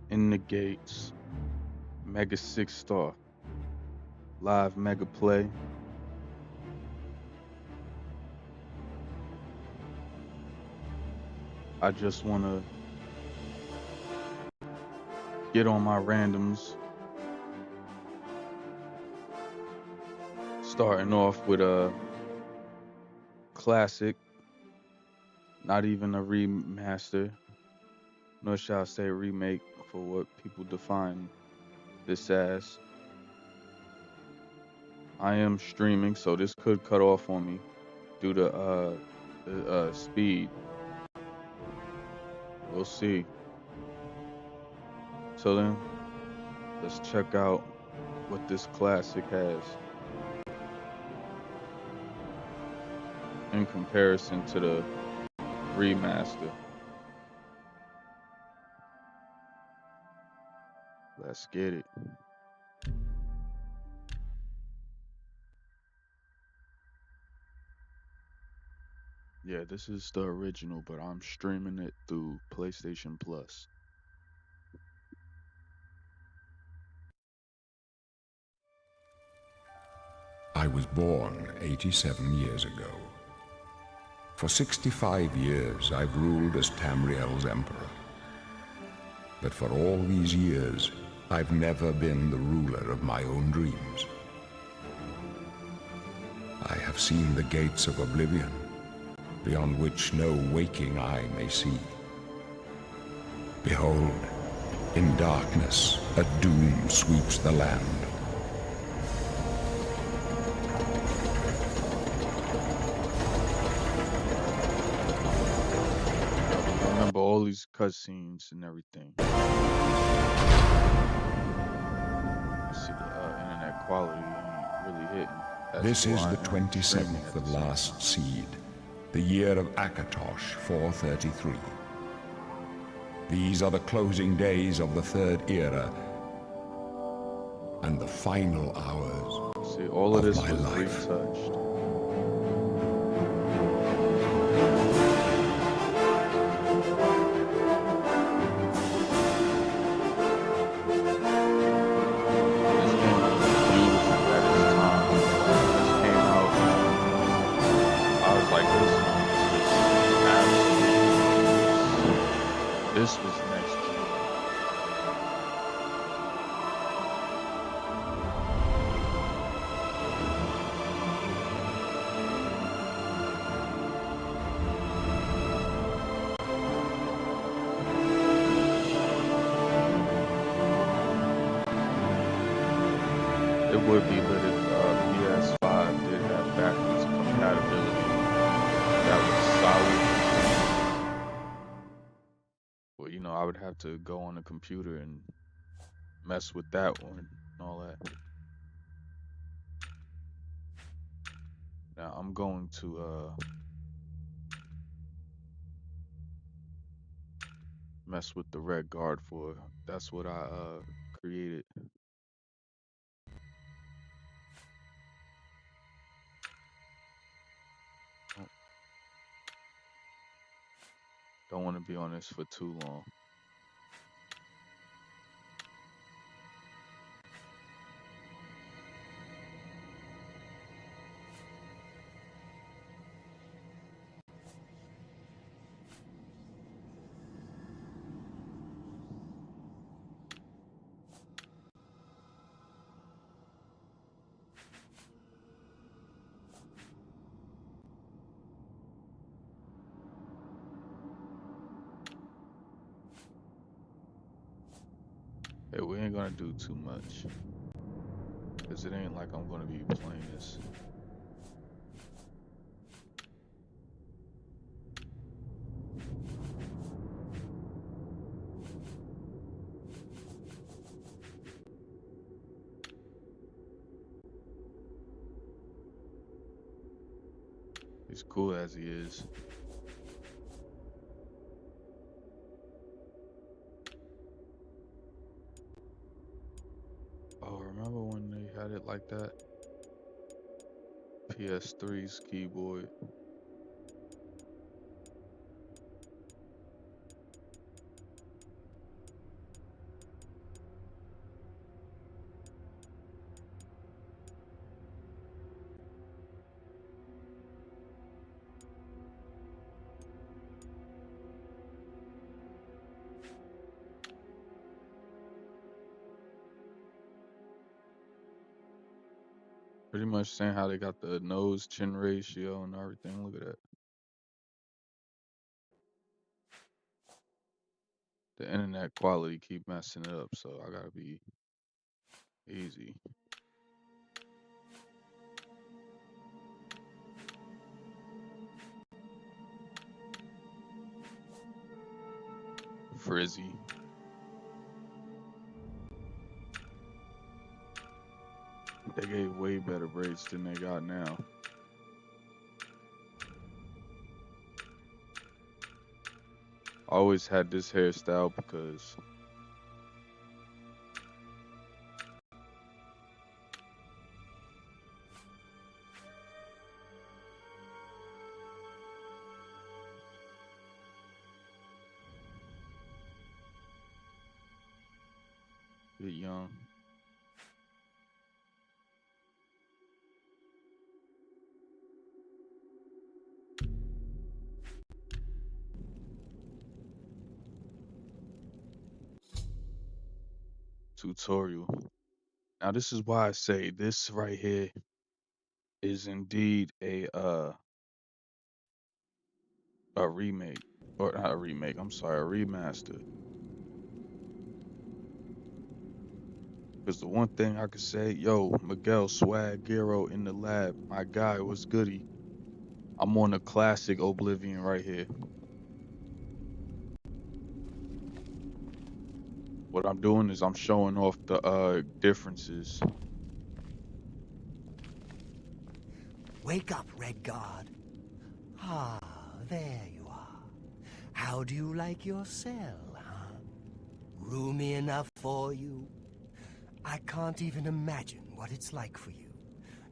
In the gates, Mega 6 star, live MegaPlay. I just want to get on my randoms, starting off with a classic, not even a remaster, nor shall I say remake for what people define this as. I am streaming, so this could cut off on me due to the speed. We'll see. So then, let's check out what this classic has in comparison to the remaster. Let's get it. Yeah, this is the original, but I'm streaming it through PlayStation Plus. I was born 87 years ago. For 65 years, I've ruled as Tamriel's emperor. But for all these years, I've never been the ruler of my own dreams. I have seen the gates of oblivion, beyond which no waking eye may see. Behold, in darkness, a doom sweeps the land. Remember all these cutscenes and everything. You see the internet quality ain't really hitting. This is the streaming 27th at the of same last time. seed, the year of Akatosh 433. These are the closing days of the Third Era and the final hours See, all of this my was life. retouched. This game was beautiful at its time. When this came out, I was like, this is absolutely. This was next gen. It would be lit if PS5 did have backwards compatibility. That was solid. Well, you know, I would have to go on the computer and mess with that one and all that. Now I'm going to mess with the red guard for. That's what I created. Oh, don't want to be on this for too long. Hey, we ain't gonna do too much, cause it ain't like I'm gonna be playing this. He's cool as he is. Oh, remember when they had it like that? PS3's keyboard. Pretty much saying how they got the nose chin ratio and everything. Look at that. The internet quality keep messing it up, so I gotta be easy. Frizzy. They gave way better braids than they got now. I always had this hairstyle because you're young. Tutorial. Now this is why I say this right here is indeed a remake. Or not a remake, I'm sorry, a remaster. Because the one thing I could say, yo, Miguel Swag Gero in the lab, my guy was goody. I'm on a classic Oblivion right here. What I'm doing is I'm showing off the differences. Wake up, Red Guard. Ah, there you are. How do you like your cell, huh? Roomy enough for you? I can't even imagine what it's like for you.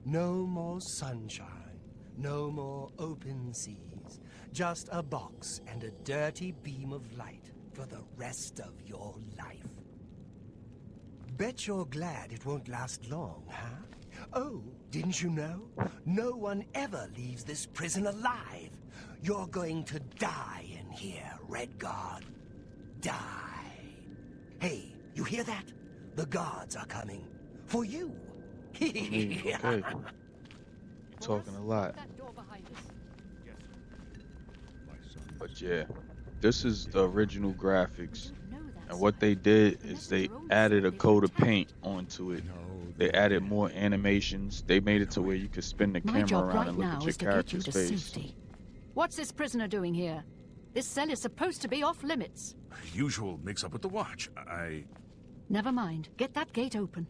No more sunshine, no more open seas. Just a box and a dirty beam of light for the rest of your life. Bet you're glad it won't last long, huh? Oh, didn't you know? No one ever leaves this prison alive. You're going to die in here, Red Guard. Die. Hey, you hear that? The guards are coming. For you. I mean, okay. You're talking a lot. But yeah, this is the original graphics. And what they did is they added a coat of paint onto it. They added more animations. They made it to where you could spin the camera around and look at your character's face. What's this prisoner doing here? This cell is supposed to be off limits. Usual mix-up with the watch. Never mind. Get that gate open.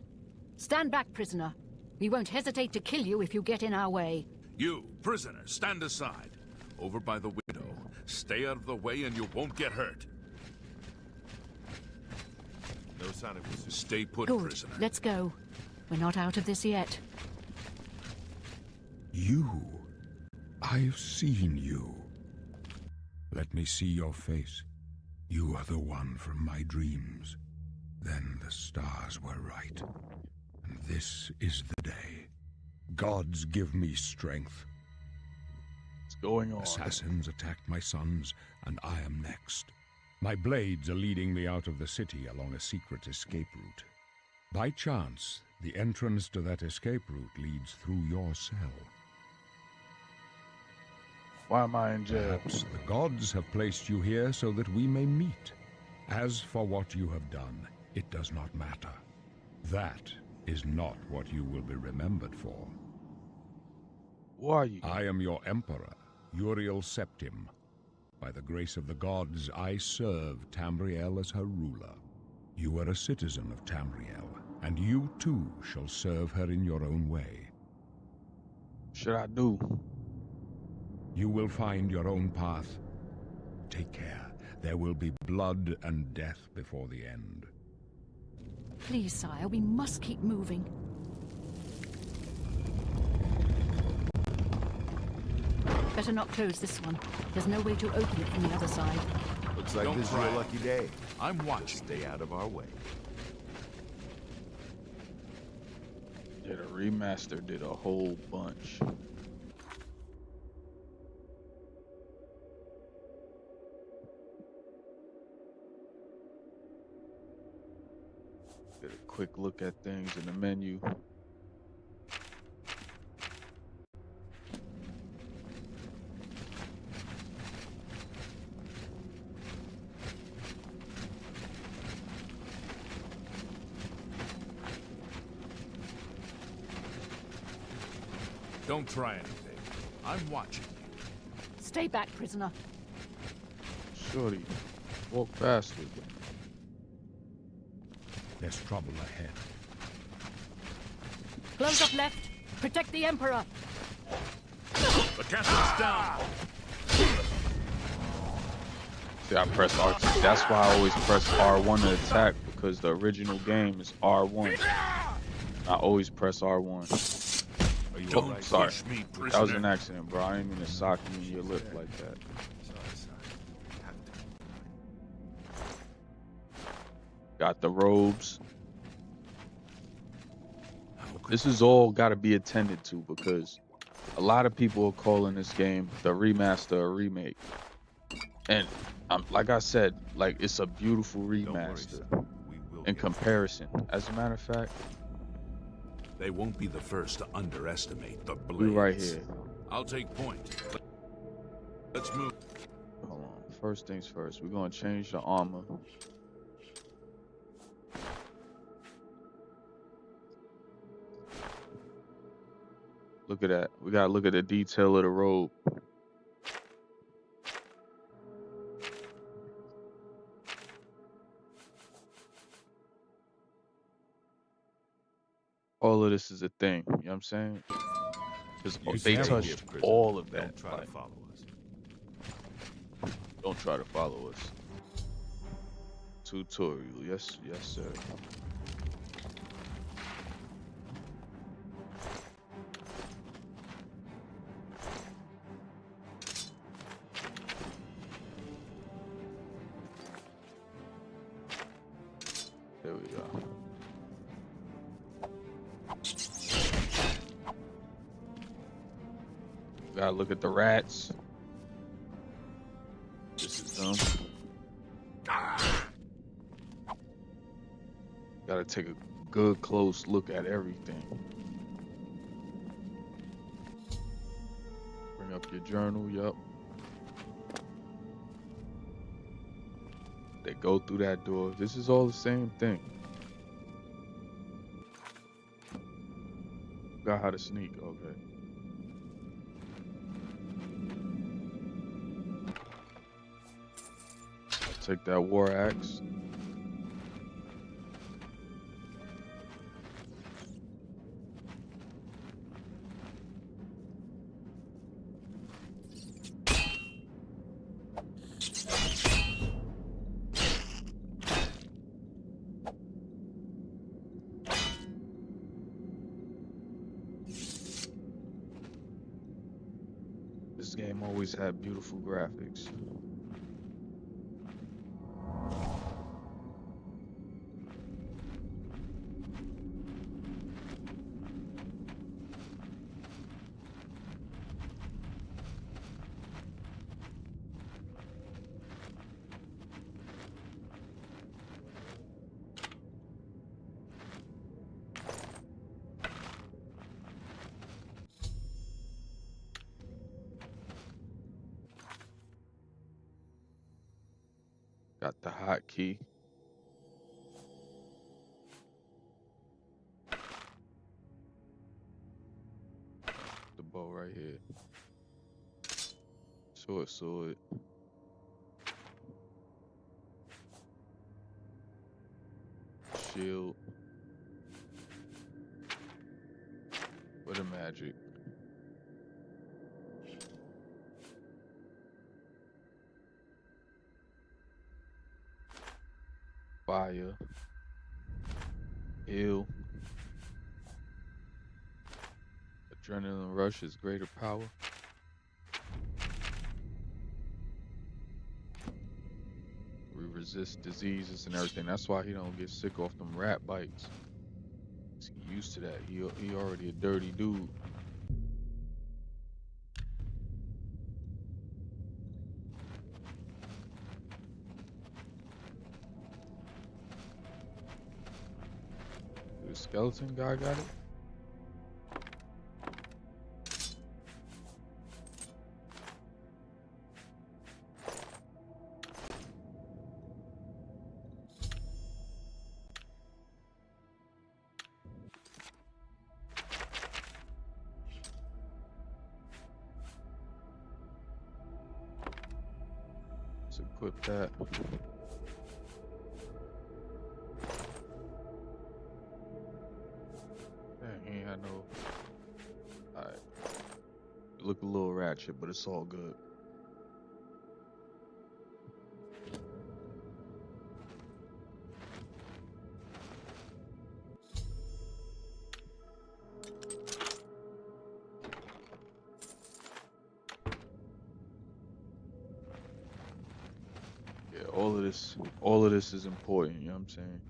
Stand back, prisoner. We won't hesitate to kill you if you get in our way. You, prisoner, stand aside. Over by the window. Stay out of the way and you won't get hurt. No sign of this. Stay put, Good. prisoner. Let's go. We're not out of this yet. You. I've seen you. Let me see your face. You are the one from my dreams. Then the stars were right. And this is the day. Gods give me strength. What's going on? Assassins attacked my sons, and I am next. My blades are leading me out of the city along a secret escape route. By chance, the entrance to that escape route leads through your cell. Why am I in jail? Perhaps the gods have placed you here so that we may meet. As for what you have done, it does not matter. That is not what you will be remembered for. Who are you? I am your emperor, Uriel Septim. By the grace of the gods, I serve Tamriel as her ruler. You are a citizen of Tamriel, and you too shall serve her in your own way. What should I do? You will find your own path. Take care. There will be blood and death before the end. Please, sire, we must keep moving. Better not close this one. There's no way to open it from the other side. Looks like Don't this is cry. your lucky day. I'm watching. Stay out of our way. Yeah, the remaster did a whole bunch. Get a quick look at things in the menu. Don't try anything. I'm watching you. Stay back, prisoner. Shorty, walk faster. There's trouble ahead. Close up left. Protect the Emperor. The captain's down. See, I press R. That's why I always press R1 to attack, because the original game is R1. I always press R1. Are you Don't all right? Sorry. push me, prisoner. That was an accident, bro. I didn't mean to sock you in your lip like that. Got the robes. This is all got to be attended to, because a lot of people are calling this game the remaster or remake. And like I said, like, it's a beautiful remaster in comparison. As a matter of fact, They won't be the first to underestimate the blades. we right here. I'll take point. Let's move. Hold on. First things first, we're gonna change the armor. Look at that. We gotta look at the detail of the robe. All of this is a thing. You know what I'm saying? Because they careful, touched prisoner. all of that. Don't try to Like, follow us. don't try to follow us. Tutorial. Yes, yes, sir. There we go. Gotta look at the rats. This is them. Gotta take a good close look at everything. Bring up your journal, yup. They go through that door. This is all the same thing. Got how to sneak, okay. Take that war axe. This game always had beautiful graphics. Got the hotkey. The bow right here. Sword. Shield. What a magic. Fire. Heal. Adrenaline rush is greater power. We resist diseases and everything. That's why he don't get sick off them rat bites. He's used to that. He already a dirty dude. The skeleton guy got it? Equip that. Dang, he ain't had no. Alright. Look a little ratchet, but it's all good. Yeah, all of this is important, you know what I'm saying?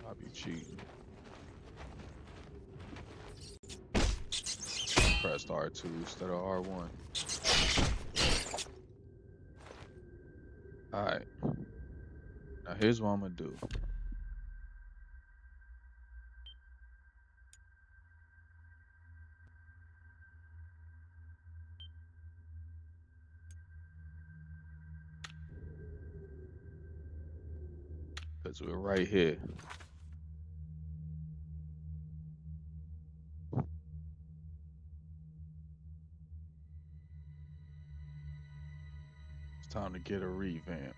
I'll be cheating. Pressed R2 instead of R1. Alright. Now here's what I'm gonna do. Because we're right here. It's time to get a revamp.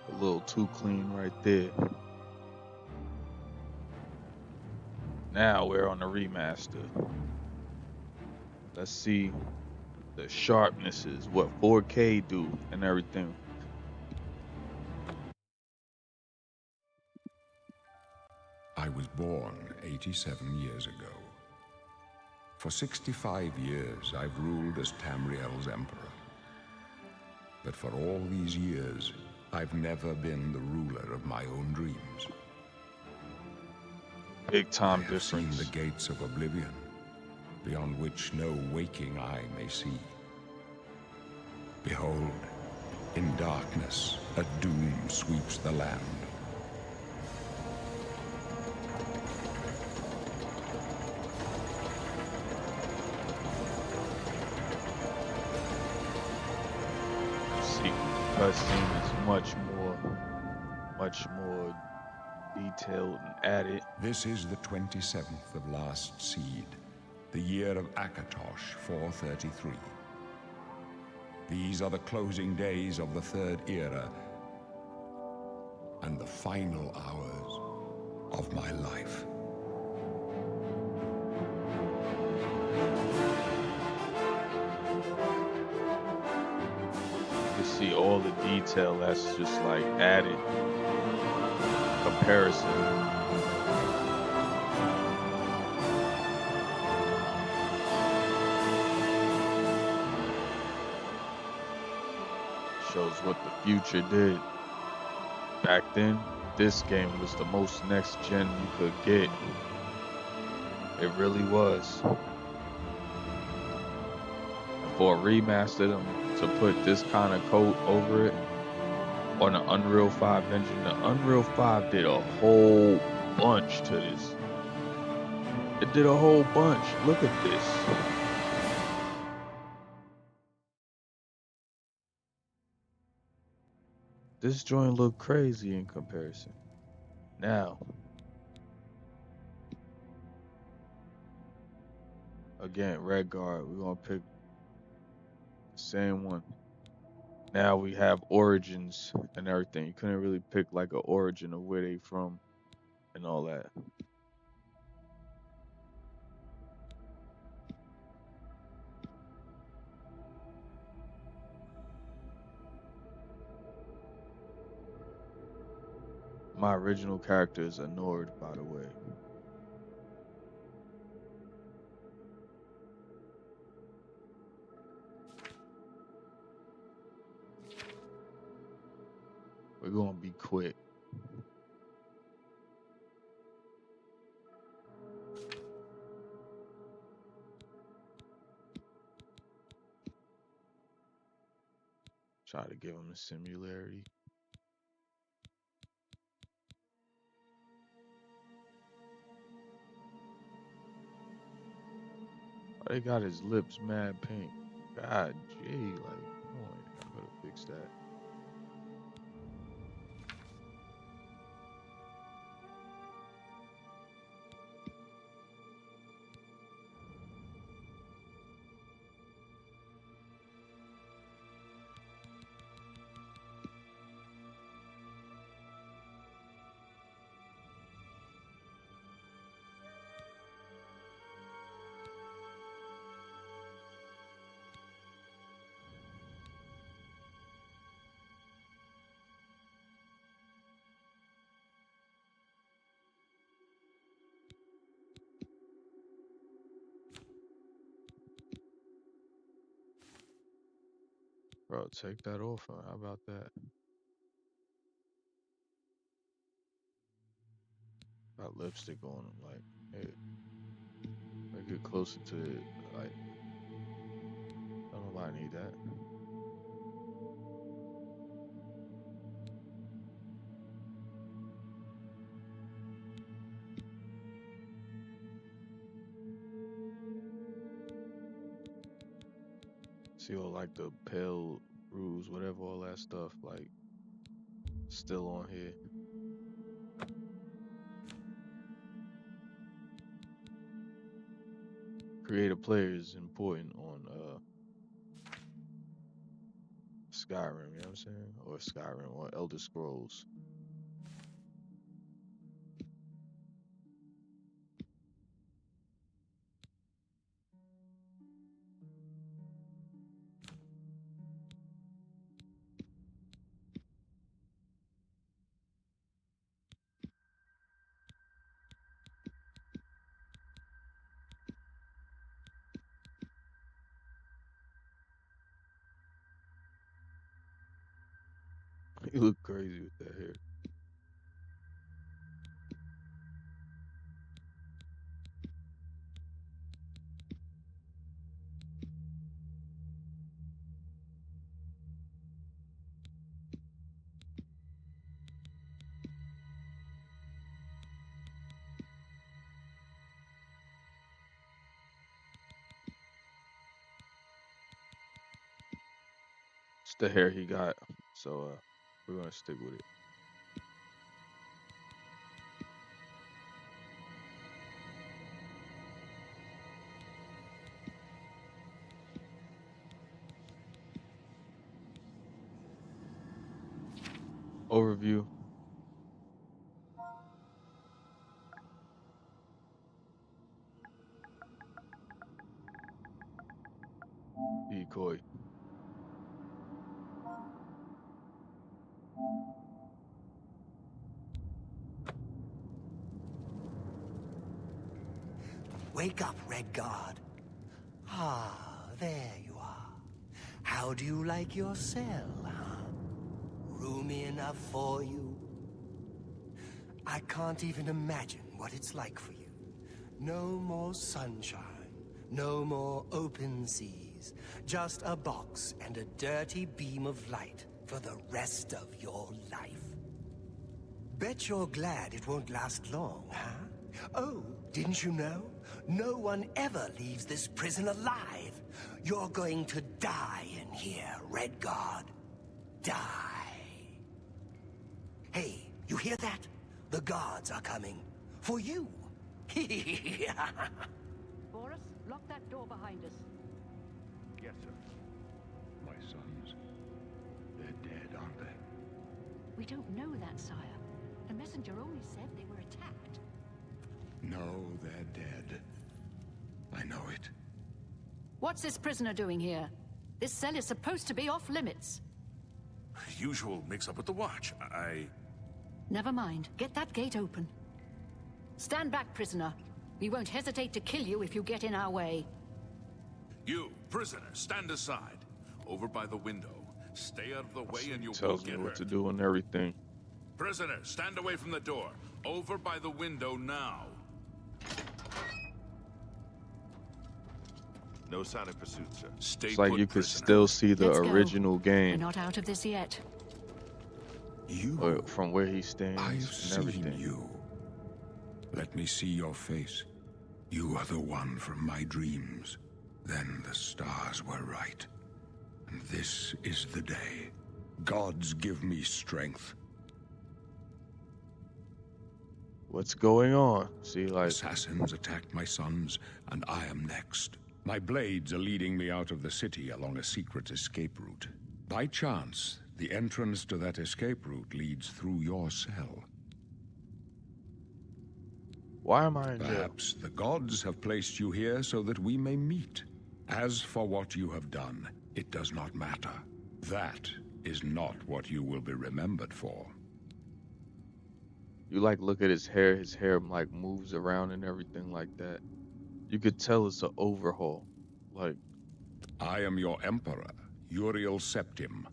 A little too clean right there. Now we're on the remaster. Let's see the sharpnesses, what 4K do and everything. I was born 87 years ago. For 65 years, I've ruled as Tamriel's emperor. But for all these years, I've never been the ruler of my own dreams. Big time I have seen difference. the gates of oblivion, beyond which no waking eye may see. Behold, in darkness, a doom sweeps the land. See, cutscene is much more detailed and added. This is the 27th of Last Seed, the year of Akatosh 433. These are the closing days of the Third Era and the final hours of my life. You see all the detail that's just like added comparison. Shows what the future did. Back then, this game was the most next gen you could get. It really was. And for a remaster to put this kind of code over it on an Unreal 5 engine, the Unreal 5 did a whole bunch to this. It did a whole bunch. Look at this. This joint look crazy in comparison. Now, again, Red Guard, we're gonna pick the same one. Now we have origins and everything. You couldn't really pick like an origin of where they from and all that. My original character is Anord, by the way. We're gonna be quick. Try to give him a similarity. Oh, they got his lips mad pink. God, gee, like, come on, I gotta fix that. Bro, take that off. How about that? Got lipstick on him. Like, hey, make it closer to it. Like, don't nobody need that. See all like the pale rouge, whatever, all that stuff, like, still on here. Create a player is important on Skyrim, you know what I'm saying? Or Skyrim or Elder Scrolls. You look crazy with that hair. It's the hair he got, so we're gonna stick with it. Overview. Decoy. Wake up, Red Guard. Ah, there you are. How do you like your cell, huh? Roomy enough for you? I can't even imagine what it's like for you. No more sunshine, no more open seas, just a box and a dirty beam of light for the rest of your life. Bet you're glad it won't last long, huh? Oh, didn't you know? No one ever leaves this prison alive. You're going to die in here, Red Guard. Die. Hey, you hear that? The guards are coming. For you. Boris, lock that door behind us. Yes, sir. My sons, they're dead, aren't they? We don't know that, sire. The messenger only said they were attacked. No, they're dead. I know it. What's this prisoner doing here? This cell is supposed to be off limits. Usual mix-up with the watch. Never mind. Get that gate open. Stand back, prisoner. We won't hesitate to kill you if you get in our way. You, prisoner, stand aside. Over by the window. Stay out of the way and you won't Tells me get what hurt. to do and everything. Prisoner, stand away from the door. Over by the window now. No sign of pursuit, sir. Stay It's like put, you could prisoner. still see the Let's go. original We're game not out of this yet. You, from where he stands I've and seen everything. you. Let me see your face. You are the one from my dreams. Then the stars were right. And this is the day. Gods give me strength. What's going on? See, like, Assassins attacked my sons, and I am next. My blades are leading me out of the city along a secret escape route. By chance, the entrance to that escape route leads through your cell. why am I in jail? Perhaps the gods have placed you here so that we may meet. As for what you have done, it does not matter. That is not what you will be remembered for. You like look at his hair like moves around and everything like that. You could tell it's an overhaul. Like, I am your emperor, Uriel Septim.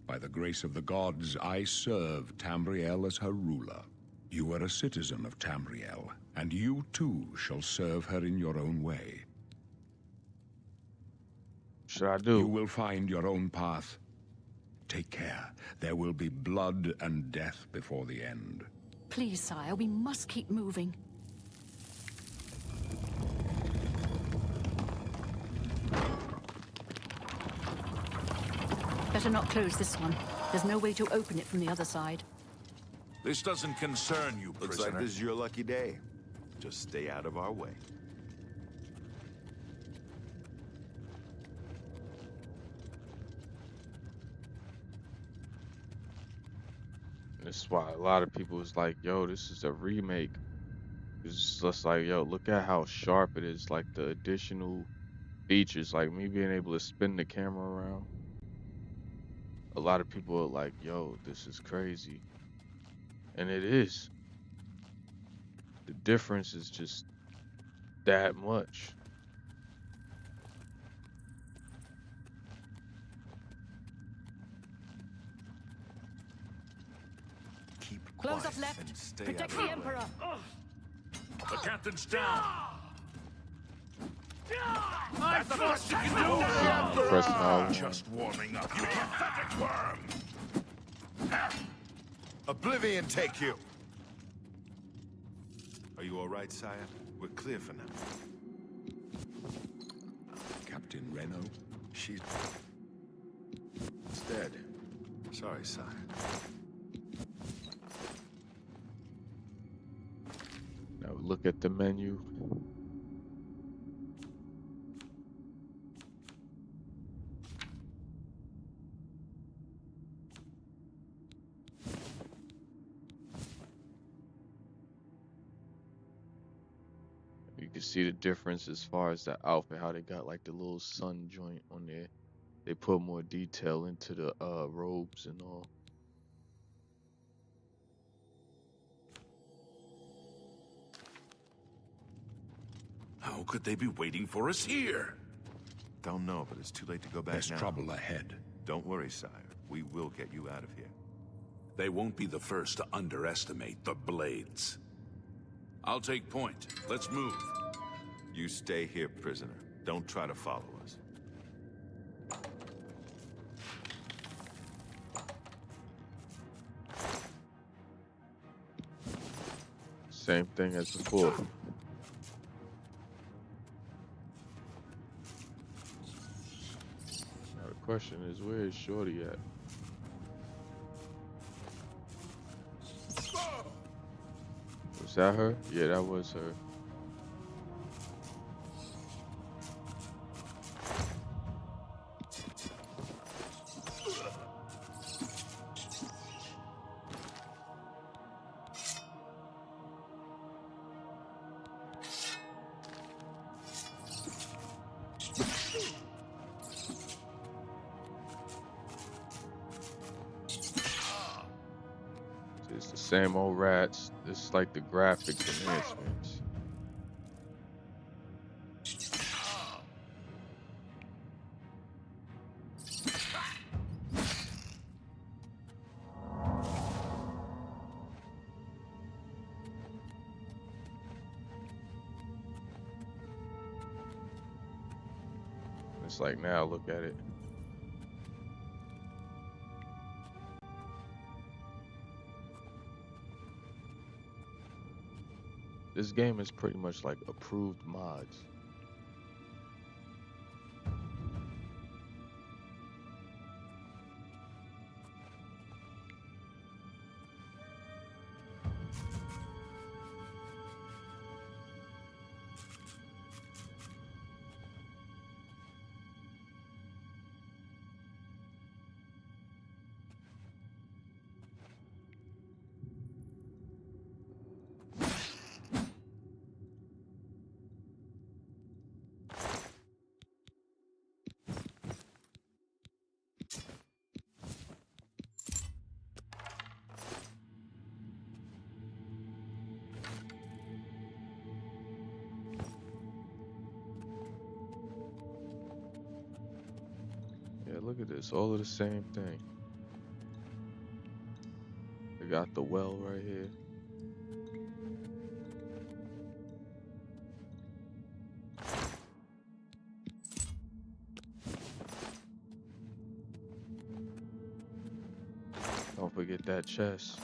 By the grace of the gods, I serve Tamriel as her ruler. You are a citizen of Tamriel, and you too shall serve her in your own way. should I You do? will find your own path. Take care. There will be blood and death before the end. Please, sire, we must keep moving. Better not close this one. There's no way to open it from the other side. This doesn't concern you, Looks prisoner. like this is your lucky day. Just stay out of our way. And that's why a lot of people was like, yo, this is a remake. It's just like, yo, look at how sharp it is. Like the additional features, like me being able to spin the camera around. A lot of people are like, yo, this is crazy. And it is. The difference is just that much. Keep Close quiet up left. and stay Protect out the of Emperor. The captain's down. That's the best you can do. Pressing R1. Just warming up, you pathetic worm. Oblivion take you! Are you all right, sire? We're clear for now. Captain Reno? She's dead. Sorry, sire. Now look at the menu. You can see the difference as far as the outfit, how they got like the little sun joint on there. They put more detail into the robes and all. How could they be waiting for us here? Don't know, but it's too late to go back There's now. trouble ahead. Don't worry, sire. We will get you out of here. They won't be the first to underestimate the Blades. I'll take point. Let's move. You stay here, prisoner. Don't try to follow us. Same thing as before. Now the question is, where is Shorty at? Was that her? Yeah, that was her. same old rats. This is like the graphics enhancements. It's like now, look at it. This game is pretty much like approved mods. Yeah, look at this. All of the same thing. They got the well right here. Don't forget that chest.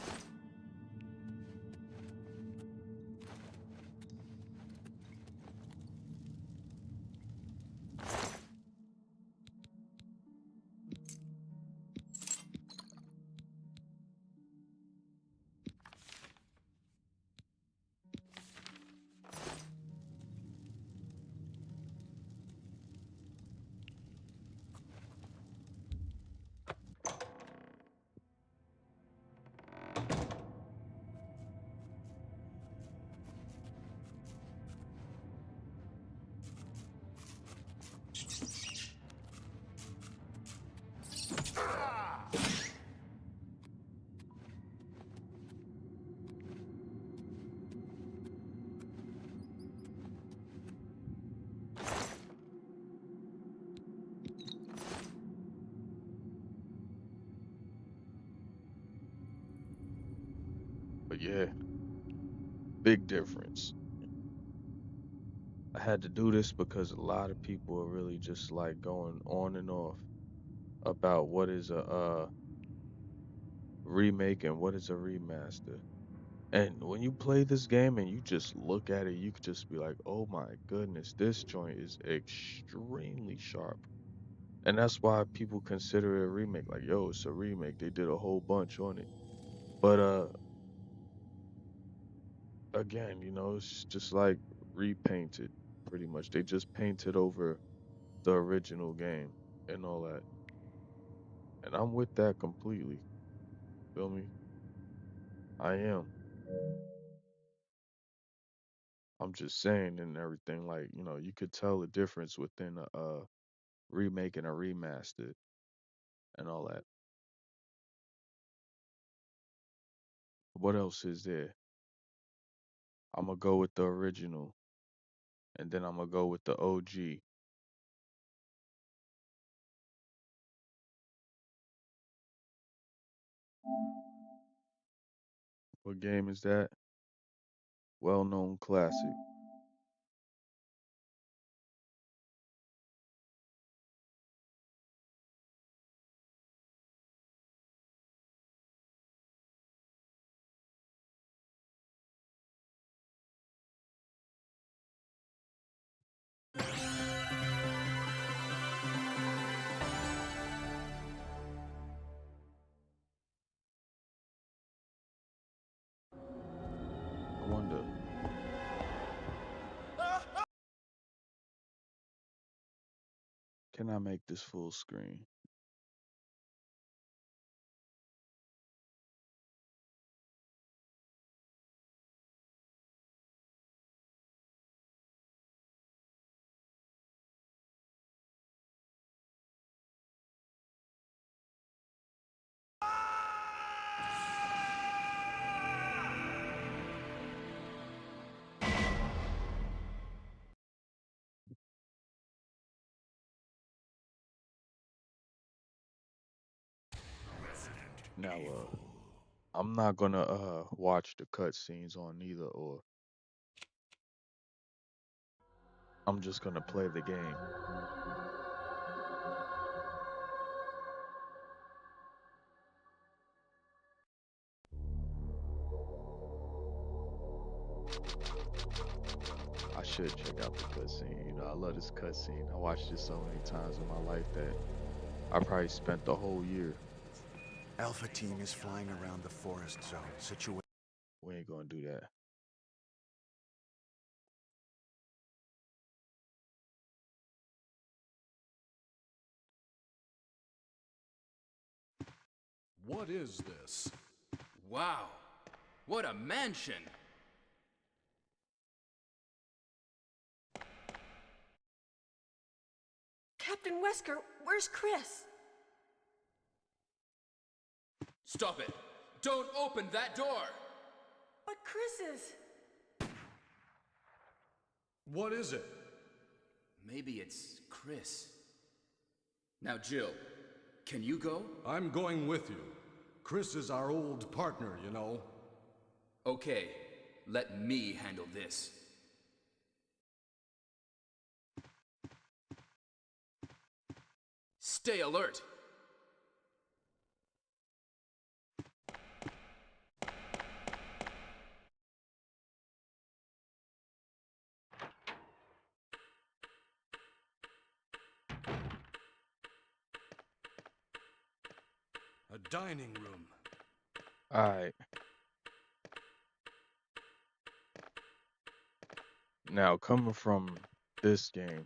But yeah, big difference. I had to do this because a lot of people are really just like going on and off about what is a remake and what is a remaster. And when you play this game and you just look at it, you could just be like, "Oh my goodness, this joint is extremely sharp." And that's why people consider it a remake. Like, yo, it's a remake. They did a whole bunch on it. But again, it's just like repainted pretty much. They just painted over the original game and all that. And I'm with that completely. Feel me? I am. I'm just saying and everything like, you could tell the difference within a remake and a remastered and all that. What else is there? I'm gonna go with the original and then I'm gonna go with the OG. What game is that? Well-known classic. I wonder, can I make this full screen? Now, I'm not gonna watch the cutscenes on either, or I'm just gonna play the game. I should check out the cutscene. You know, I love this cutscene. I watched it so many times in my life that I probably spent the whole year. Alpha team is flying around the forest zone. Situation. We ain't gonna do that. What is this? Wow, what a mansion! Captain Wesker, where's Chris? Stop it! Don't open that door! But Chris is... What is it? Maybe it's Chris. Now, Jill, can you go? I'm going with you. Chris is our old partner, you know. Okay, let me handle this. Stay alert! A dining room. Alright. Now, coming from this game,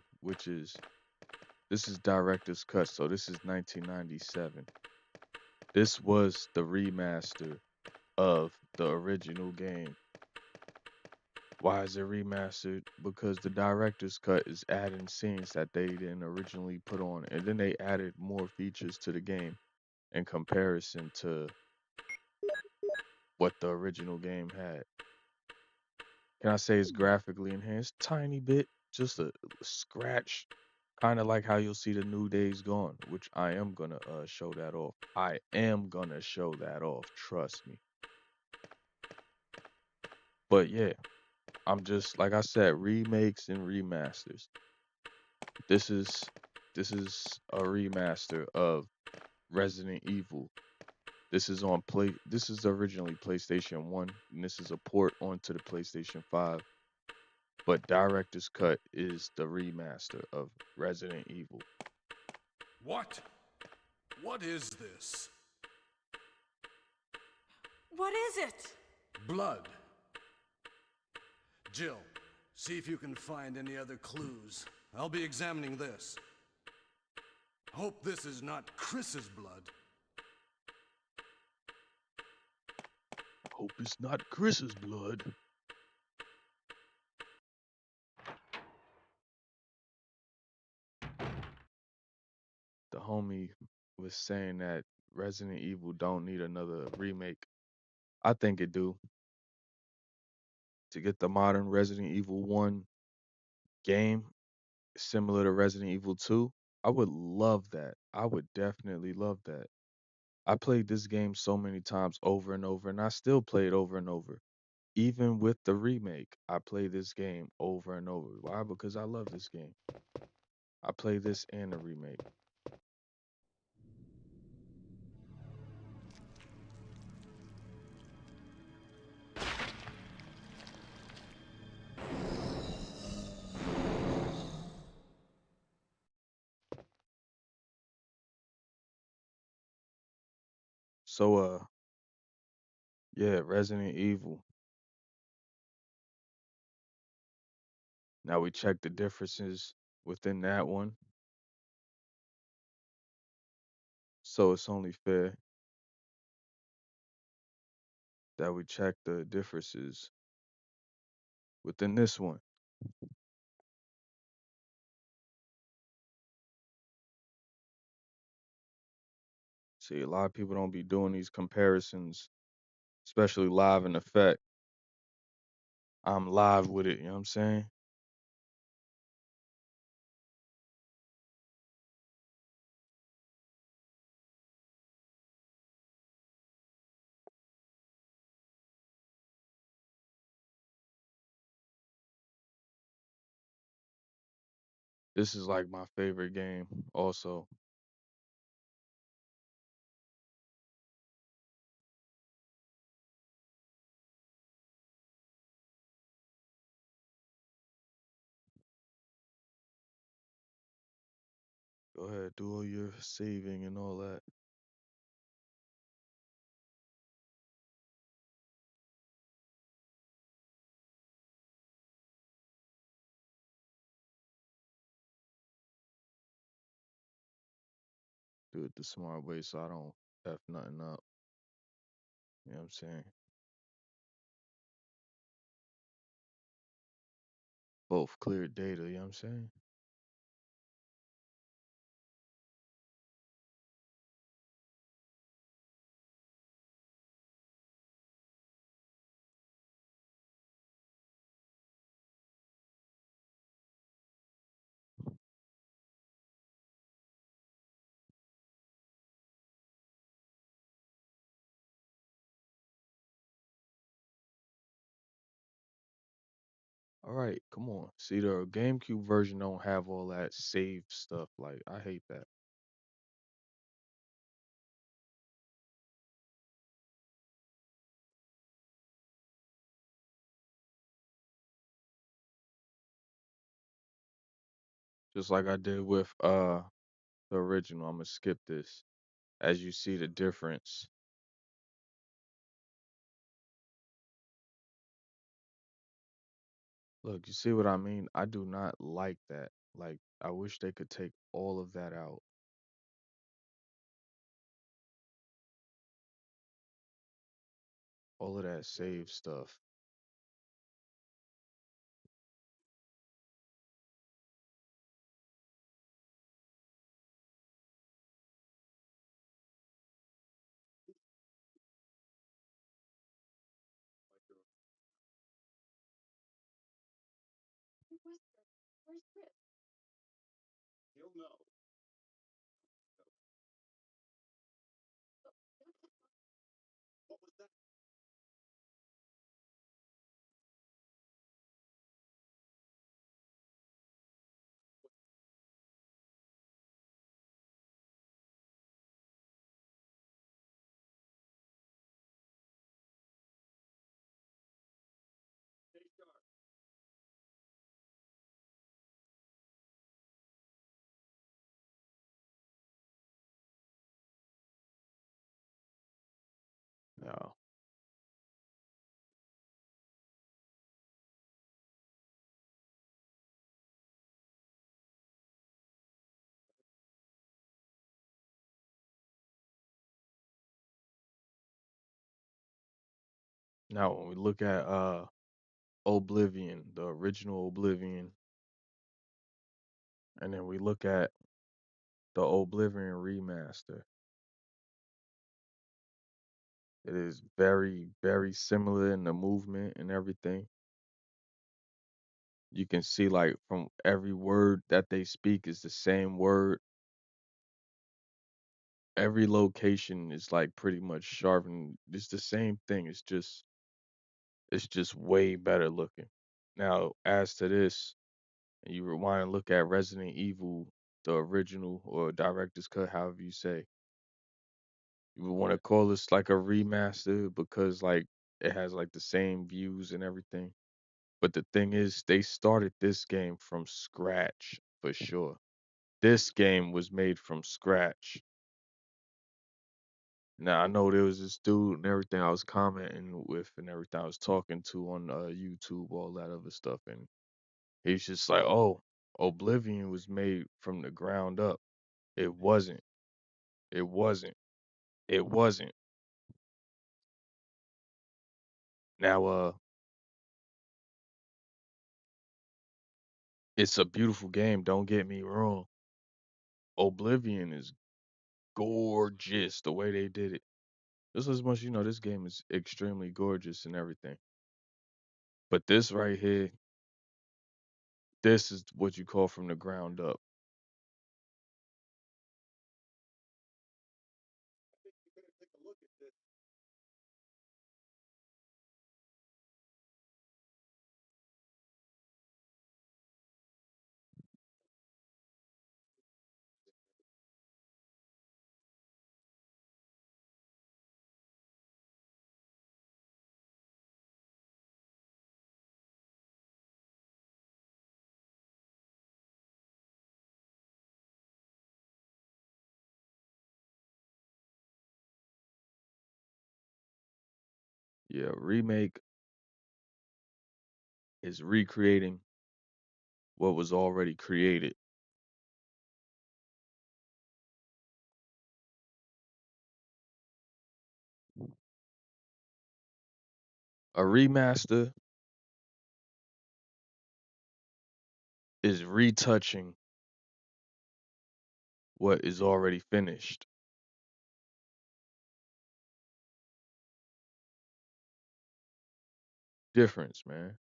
this is director's cut, so this is 1997. This was the remaster of the original game. Why is it remastered? Because the director's cut is adding scenes that they didn't originally put on, and then they added more features to the game in comparison to what the original game had. Can I say it's graphically enhanced? Tiny bit, just a scratch, kind of like how you'll see the New Days Gone, which I am gonna show that off. I am gonna show that off. Trust me. But yeah, I'm just like I said, remakes and remasters. This is a remaster of Resident Evil. This is on play. This is originally PlayStation 1, and this is a port onto the PlayStation 5. But director's cut is the remaster of Resident Evil. What? What is this? What is it? Blood. Jill, see if you can find any other clues. I'll be examining this. Hope this is not Chris's blood. Hope it's not Chris's blood. The homie was saying that Resident Evil don't need another remake. I think it do. To get the modern Resident Evil 1 game similar to Resident Evil 2, I would love that. I would definitely love that. I played this game so many times over and over, and I still play it over and over. Even with the remake, I play this game over and over. Why? Because I love this game. I play this and the remake. So, yeah, Resident Evil. Now we check the differences within that one. So it's only fair that we check the differences within this one. See, a lot of people don't be doing these comparisons, especially live in effect. I'm live with it, you know what I'm saying? This is like my favorite game also. Go ahead, do all your saving and all that. Do it the smart way so I don't F nothing up. You know what I'm saying? Both clear data, you know what I'm saying? All right, come on. See, the GameCube version don't have all that save stuff. Like, I hate that. Just like I did with the original. I'm gonna skip this. As you see the difference. Look, you see what I mean? I do not like that. Like, I wish they could take all of that out. All of that save stuff. Now, now when we look at Oblivion, the original Oblivion, and then we look at the Oblivion remaster, it is very, very similar in the movement and everything. You can see like from every word that they speak is the same word. Every location is like pretty much sharpened. It's the same thing. It's just way better looking. Now, as to this, and you rewind and look at Resident Evil, the original or director's cut, however you say, you would want to call this like a remaster because like it has like the same views and everything. But the thing is, they started this game from scratch for sure. This game was made from scratch. Now I know there was this dude and everything I was commenting with and everything I was talking to on YouTube, all that other stuff, and he's just like, "Oh, Oblivion was made from the ground up." It wasn't. It wasn't. It wasn't. Now, it's a beautiful game. Don't get me wrong. Oblivion is gorgeous the way they did it. Just as much, this game is extremely gorgeous and everything. But this right here, this is what you call from the ground up. Yeah, remake is recreating what was already created. A remaster is retouching what is already finished. Difference, man.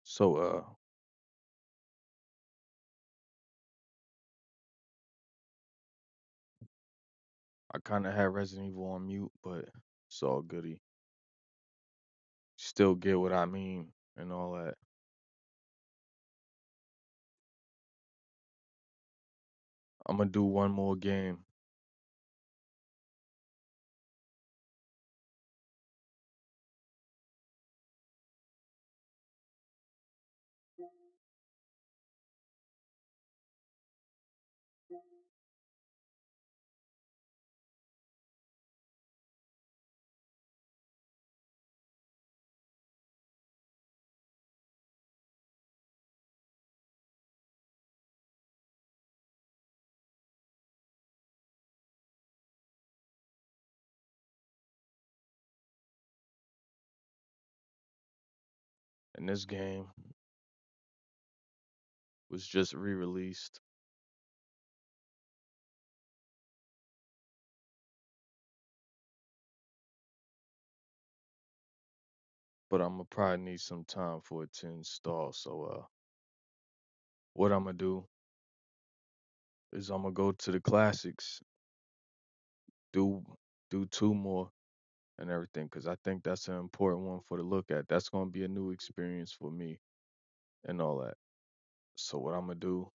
So I kind of had Resident Evil on mute, but it's all goody. Still get what I mean and all that. I'm gonna do one more game. And this game was just re-released. But I'm gonna probably need some time for it to install. So what I'm gonna do is I'm gonna go to the classics, do do two more and everything, because I think that's an important one for to look at. That's gonna be a new experience for me and all that. So what I'm gonna do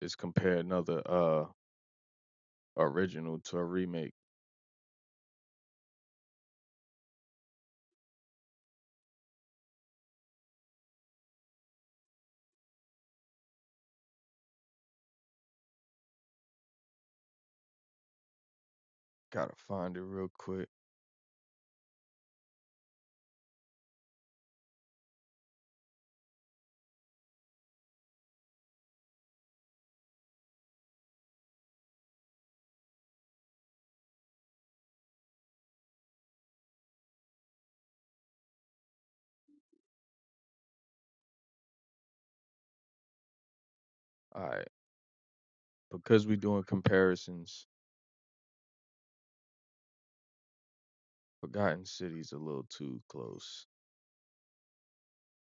is compare another original to a remake. Gotta find it real quick. All right, because we doing comparisons, Forgotten City's a little too close.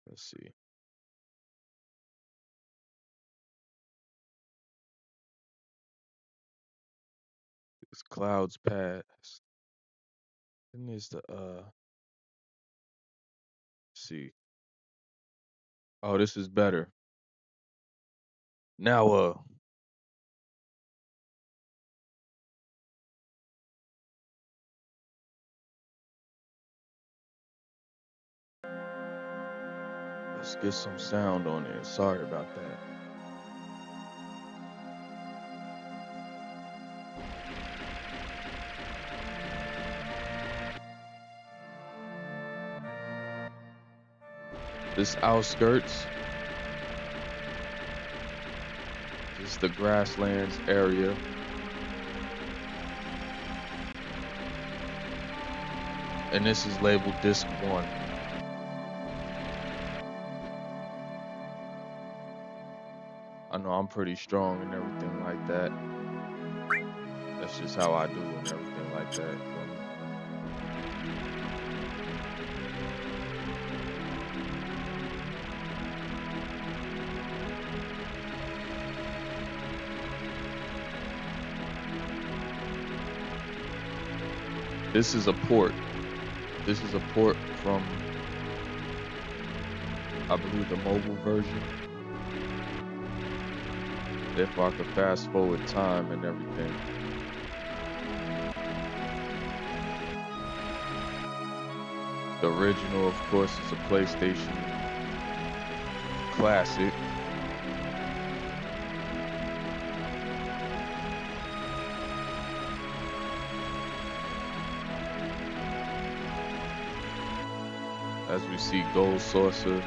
Let's see. It's Clouds Past. Then there's the see. Oh, this is better. Now let's get some sound on there. Sorry about that. This outskirts. This is the grasslands area. And this is labeled disc 1. I know I'm pretty strong and everything like that. That's just how I do and everything like that. This is a port. This is a port from, I believe, the mobile version. If I could fast forward time and everything. The original, of course, is a PlayStation classic. As we see Gold Saucer.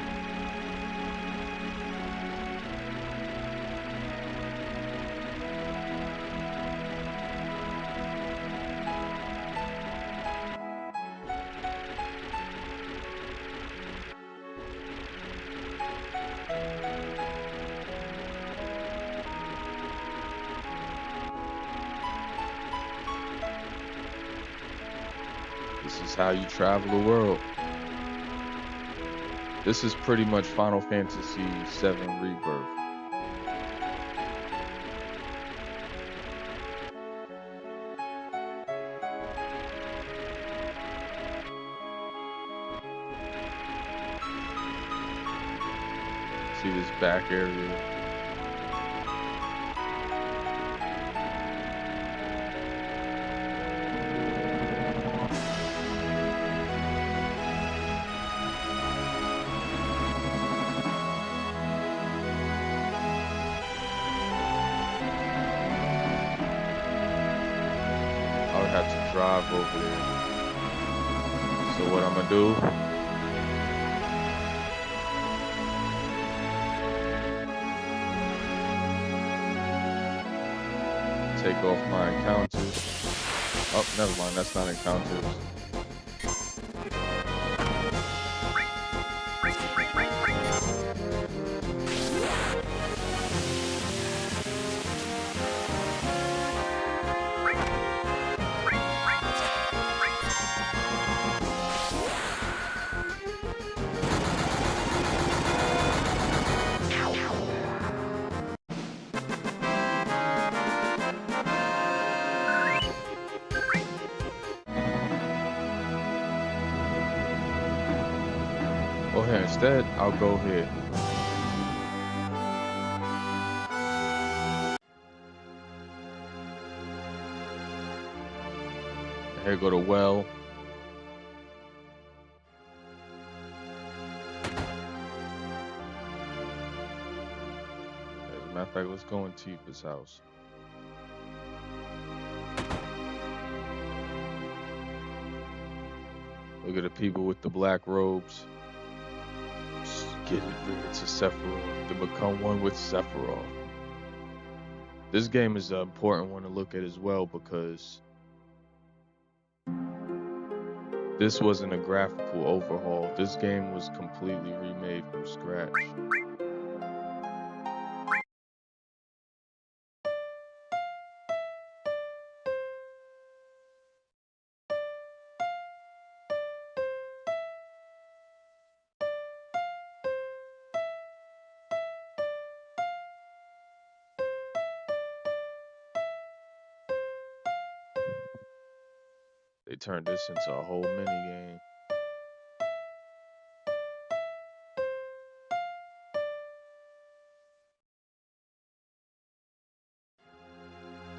This is how you travel the world. This is pretty much Final Fantasy VII Rebirth. See this back area. I would have to drive over there. So what I'm gonna do? Take off my encounters. Oh, never mind, that's not encounters. Or here, instead, I'll go here. Here go the well. As a matter of fact, let's go in Tifa's house. Look at the people with the black robes. Get rid to Sephiroth, to become one with Sephiroth. This game is an important one to look at as well because this wasn't a graphical overhaul. This game was completely remade from scratch. They turned this into a whole mini game.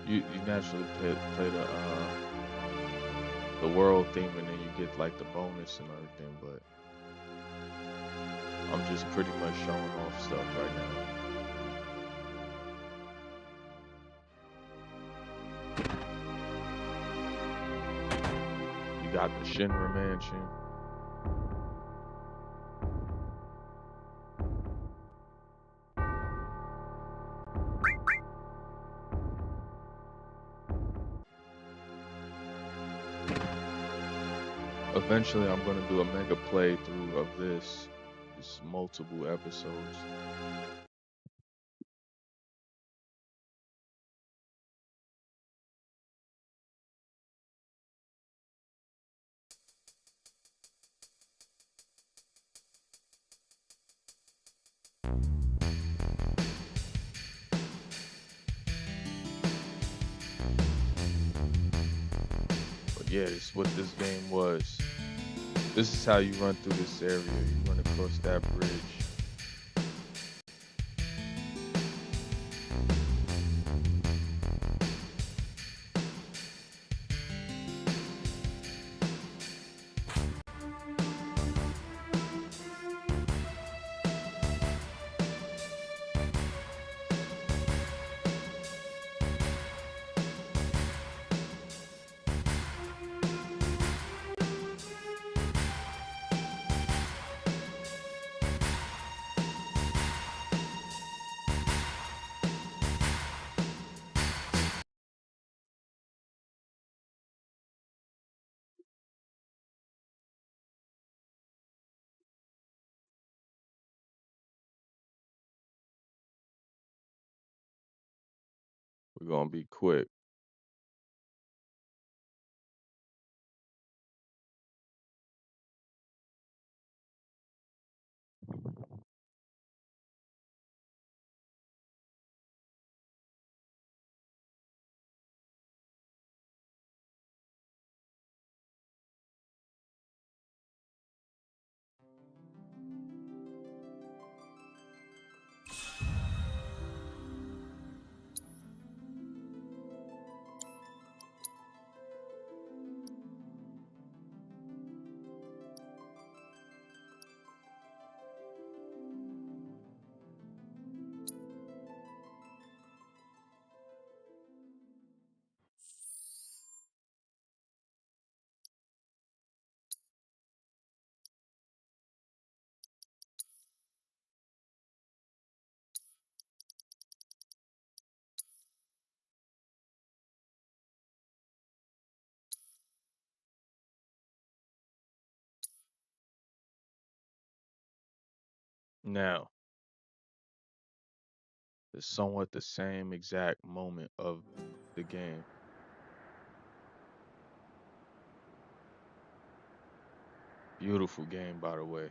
You naturally play the world theme and then you get like the bonus and everything, but I'm just pretty much showing off stuff right now. You got the Shinra Mansion. Eventually, I'm going to do a mega playthrough of this. It's multiple episodes. Yeah, this is what this game was. This is how you run through this area. You run across that bridge. We're gonna be quick. Now, it's somewhat the same exact moment of the game. Beautiful game, by the way.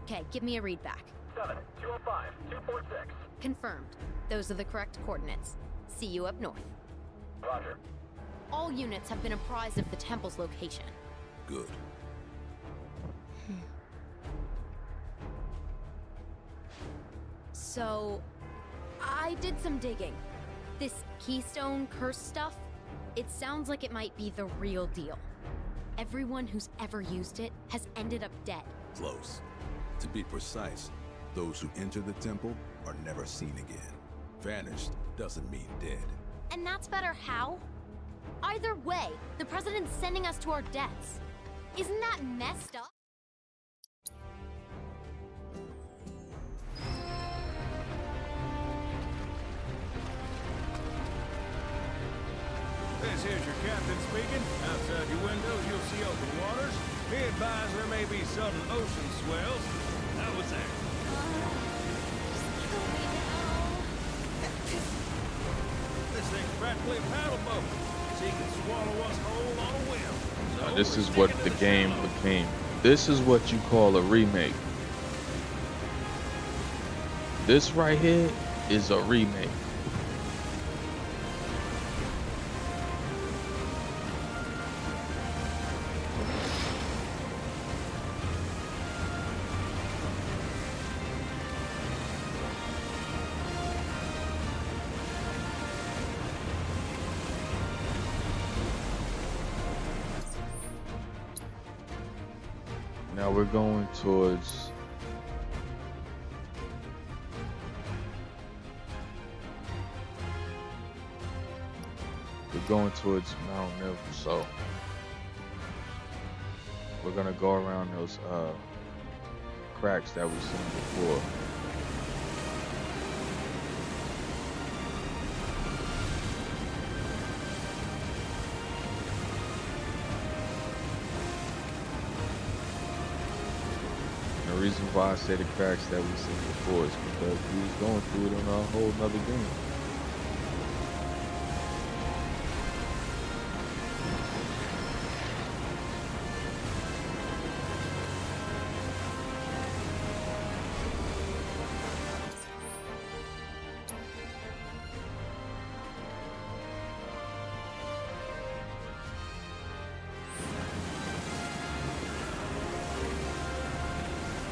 Okay, give me a read back. 7-205-246. Confirmed. Those are the correct coordinates. See you up north. Roger. All units have been apprised of the temple's location. Good. So, I did some digging. This keystone curse stuff, it sounds like it might be the real deal. Everyone who's ever used it has ended up dead. Close. To be precise, those who enter the temple are never seen again. Vanished doesn't mean dead. And that's better how? Either way, the president's sending us to our deaths. Isn't that messed up? This here's your captain speaking. Outside your windows, you'll see open waters. Be advised there may be sudden ocean swells. How was that? This thing's practically a paddle boat. She can swallow us whole on a whim. So Now, this is what the game became. This is what you call a remake. This right here is a remake. Now we're going towards Mount Nil, so we're gonna go around those cracks that we've seen before. The reason why I say the cracks that we've seen before is because we was going through it in a whole nother game.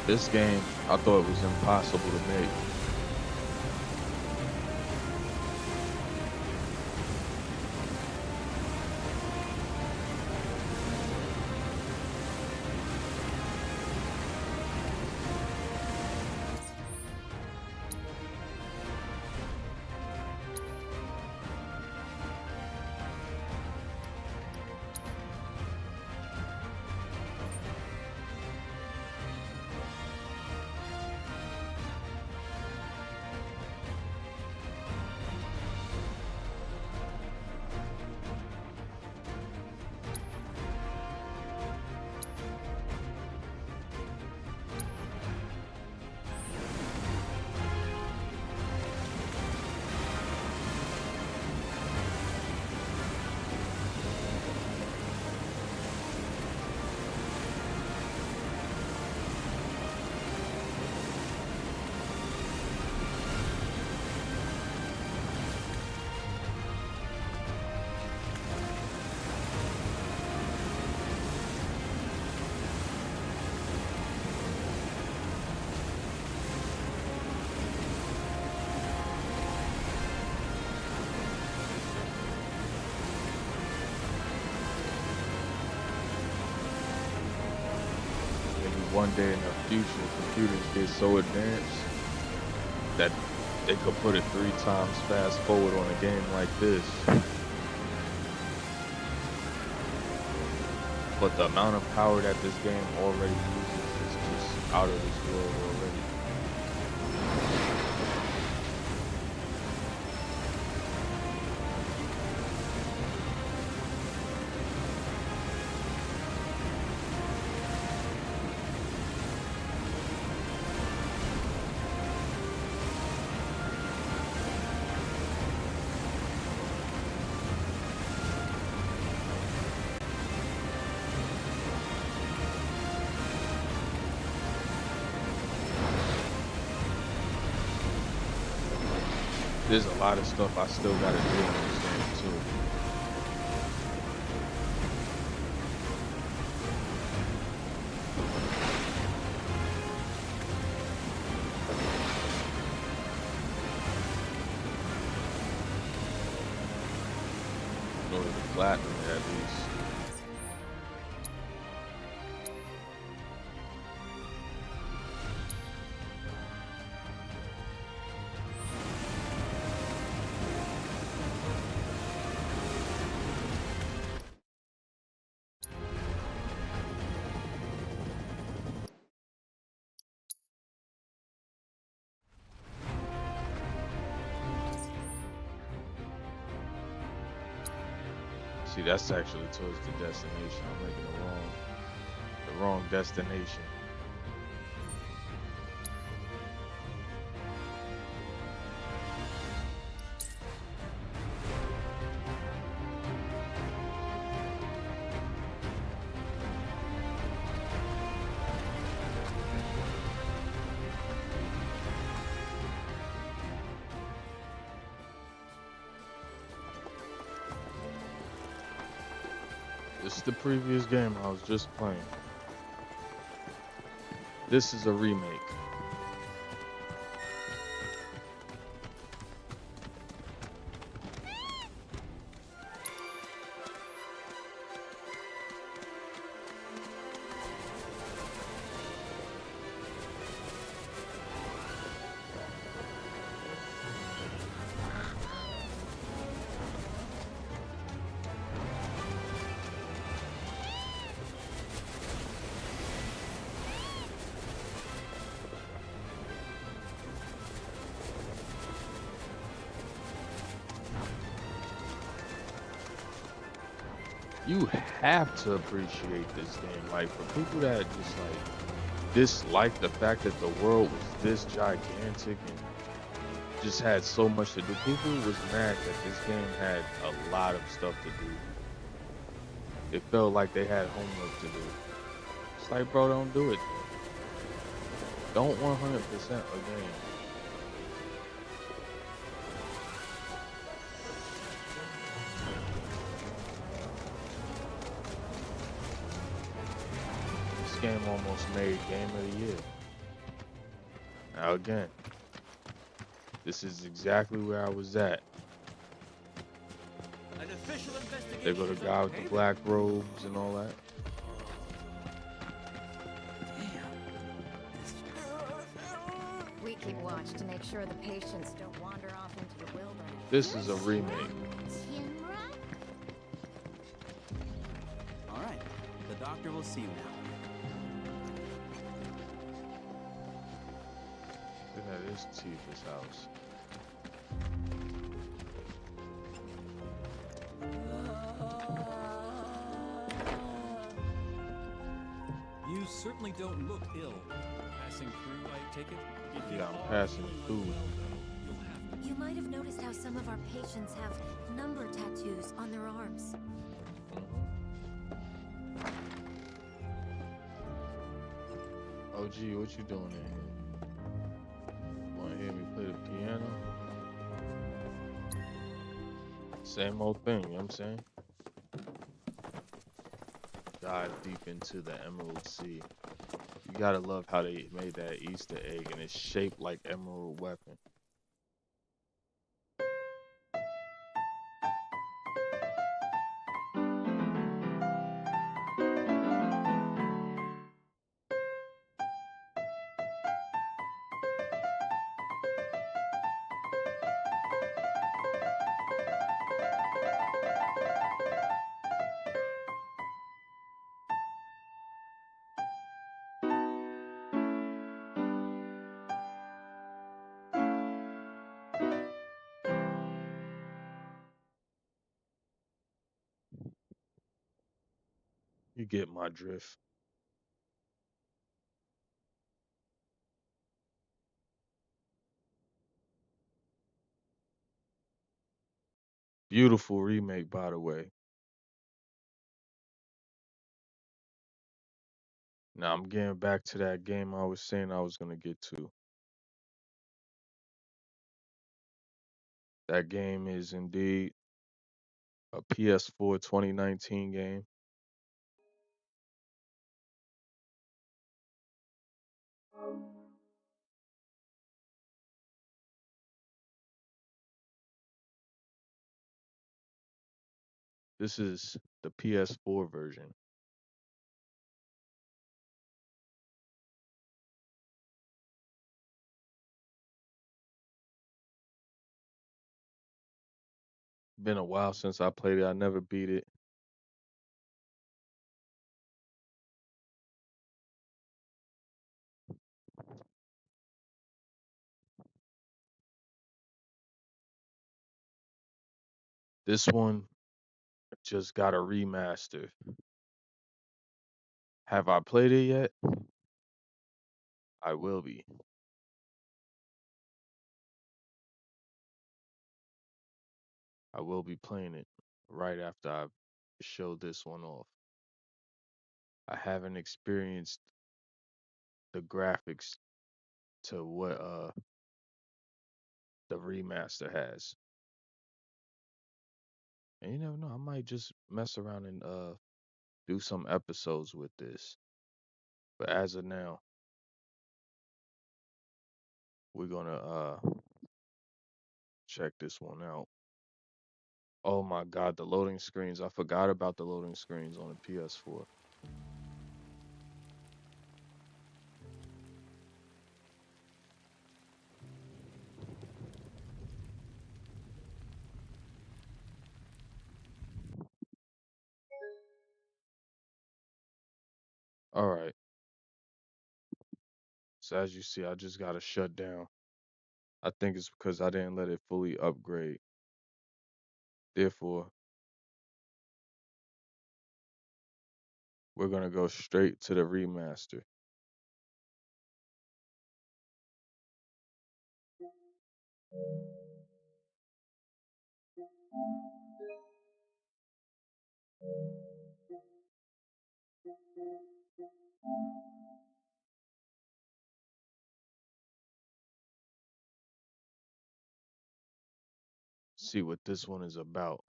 This game, I thought it was impossible to make. One day in the future, computers get so advanced that they could put it 3 times fast forward on a game like this. But the amount of power that this game already uses is just out of this world already. There's a lot of stuff I still gotta do in this game too. In order to platinum it at least. See, that's actually towards the destination. I'm making the wrong destination. This is the previous game I was just playing. This is a remake. You have to appreciate this game. Like, for people that just like dislike the fact that the world was this gigantic and just had so much to do, people was mad that this game had a lot of stuff to do. It felt like they had homework to do. It's like, bro, don't do it. Don't 100% a game. Game almost made Game of the Year. Now again, this is exactly where I was at. An official They go investigation the is guy with the underway. black robes and all that. We keep watch to make sure the patients don't wander off into the wilderness. This is a remake. All right, the doctor will see you now. Look at this Tifa's house. You certainly don't look ill. Passing through, I take it? Yeah, I'm passing through. You might have noticed how some of our patients have number tattoos on their arms. Oh, gee, what you doing in here? Want to hear me play the piano? Same old thing, you know what I'm saying? Dive deep into the Emerald Sea. You gotta love how they made that Easter egg and it's shaped like Emerald Weapon. You get my drift. Beautiful remake, by the way. Now I'm getting back to that game I was saying I was gonna get to. That game is indeed a PS4 2019 game. This is the PS4 version. Been a while since I played it. I never beat it. This one just got a remaster. Have I played it yet? I will be. I will be playing it right after I show this one off. I haven't experienced the graphics to what the remaster has. And you never know, I might just mess around and do some episodes with this. But as of now, we're gonna check this one out. Oh my god, the loading screens. I forgot about the loading screens on the PS4. All right. So as you see, I just got to shut down. I think it's because I didn't let it fully upgrade. Therefore, we're going to go straight to the remaster. See what this one is about.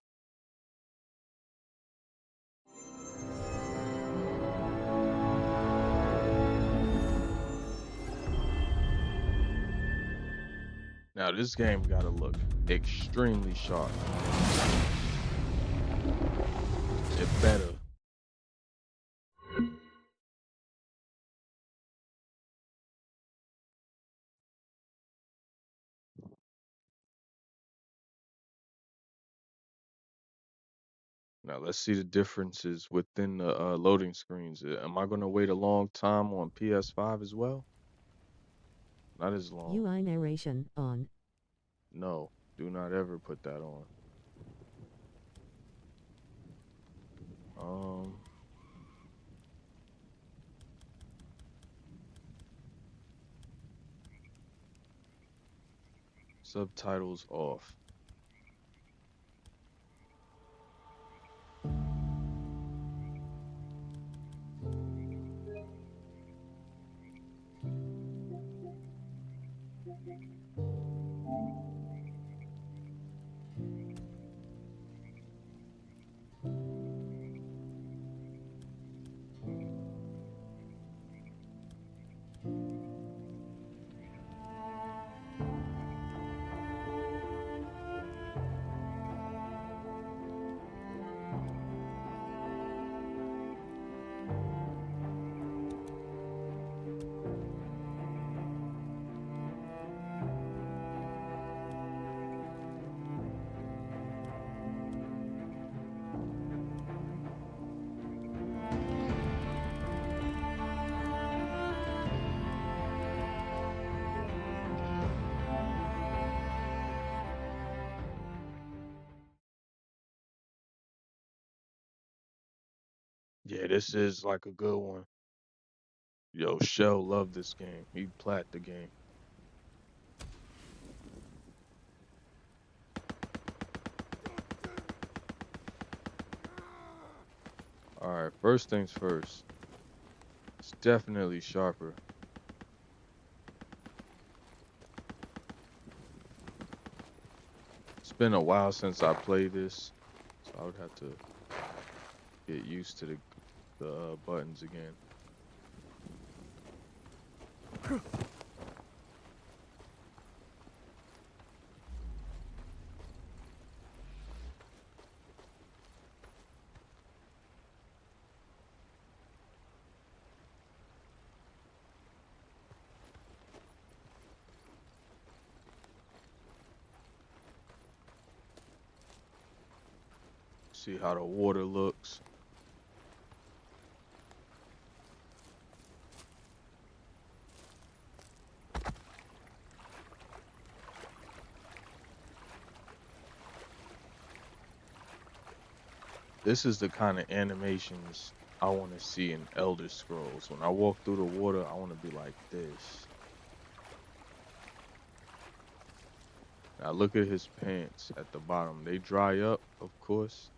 Now this game gotta look extremely sharp. It better. Now let's see the differences within the loading screens. Am I gonna wait a long time on PS5 as well? Not as long. UI narration on. No, do not ever put that on. Um, Subtitles off. Yeah, this is like a good one. Yo, Shell loved this game. He plat the game. All right, first things first. It's definitely sharper. It's been a while since I played this, so I would have to get used to the buttons again. See how the water looks. This is the kind of animations I want to see in Elder Scrolls. When I walk through the water, I want to be like this. Now look at his pants at the bottom. They dry up, of course.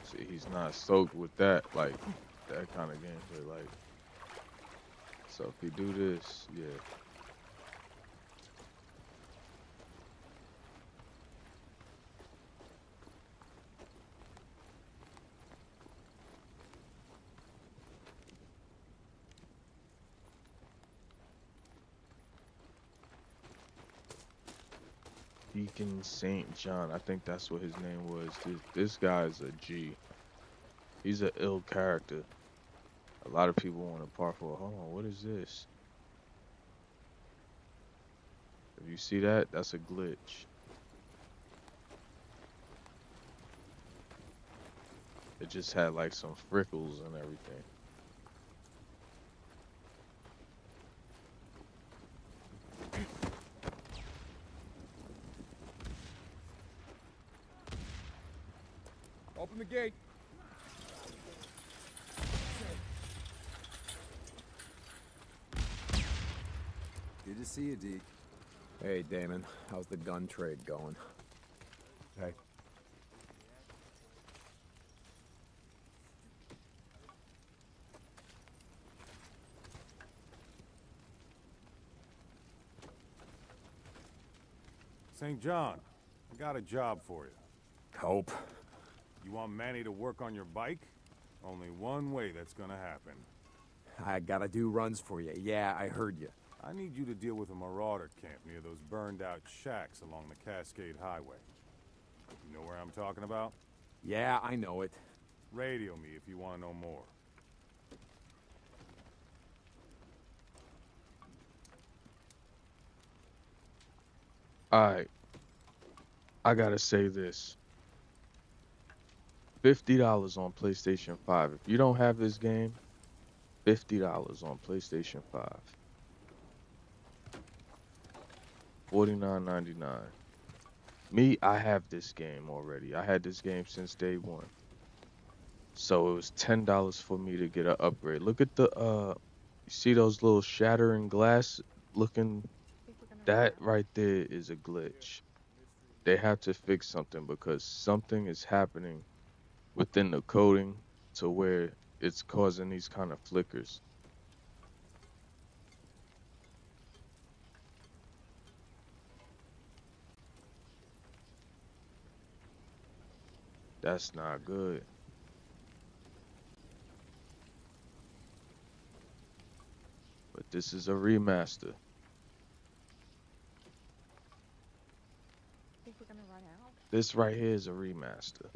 See, he's not soaked with that, like, that kind of gameplay. Like, so if you do this, yeah. Deacon St. John, I think that's what his name was. This guy is a G. He's an ill character. A lot of people want to part for. Hold on, what is this? If you see that, that's a glitch. It just had like some freckles and everything. Open the gate. Good to see you, Deke. Hey, Damon. How's the gun trade going? Hey. St. John, I got a job for you. Hope. You want Manny to work on your bike? Only one way that's gonna happen. I gotta do runs for you. Yeah, I heard you. I need you to deal with a marauder camp near those burned-out shacks along the Cascade Highway. You know where I'm talking about? Yeah, I know it. Radio me if you want to know more. Alright, I gotta say this. $50 on PlayStation 5. If you don't have this game, $50 on PlayStation 5. $49.99. Me, I have this game already. I had this game since day one. So it was $10 for me to get an upgrade. Look at the you see those little shattering glass looking, that right there is a glitch. They have to fix something because something is happening within the coding to where it's causing these kind of flickers. That's not good. But this is a remaster. Think we're gonna run out? This right here is a remaster.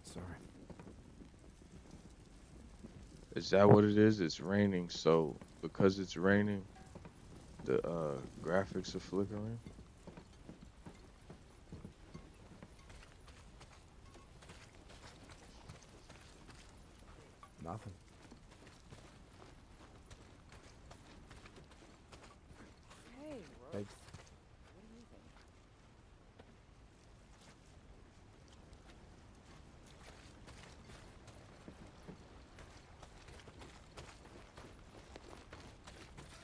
Sorry. Is that what it is? It's raining, so because it's raining, the graphics are flickering. Nothing. Hey, Hey. Rose.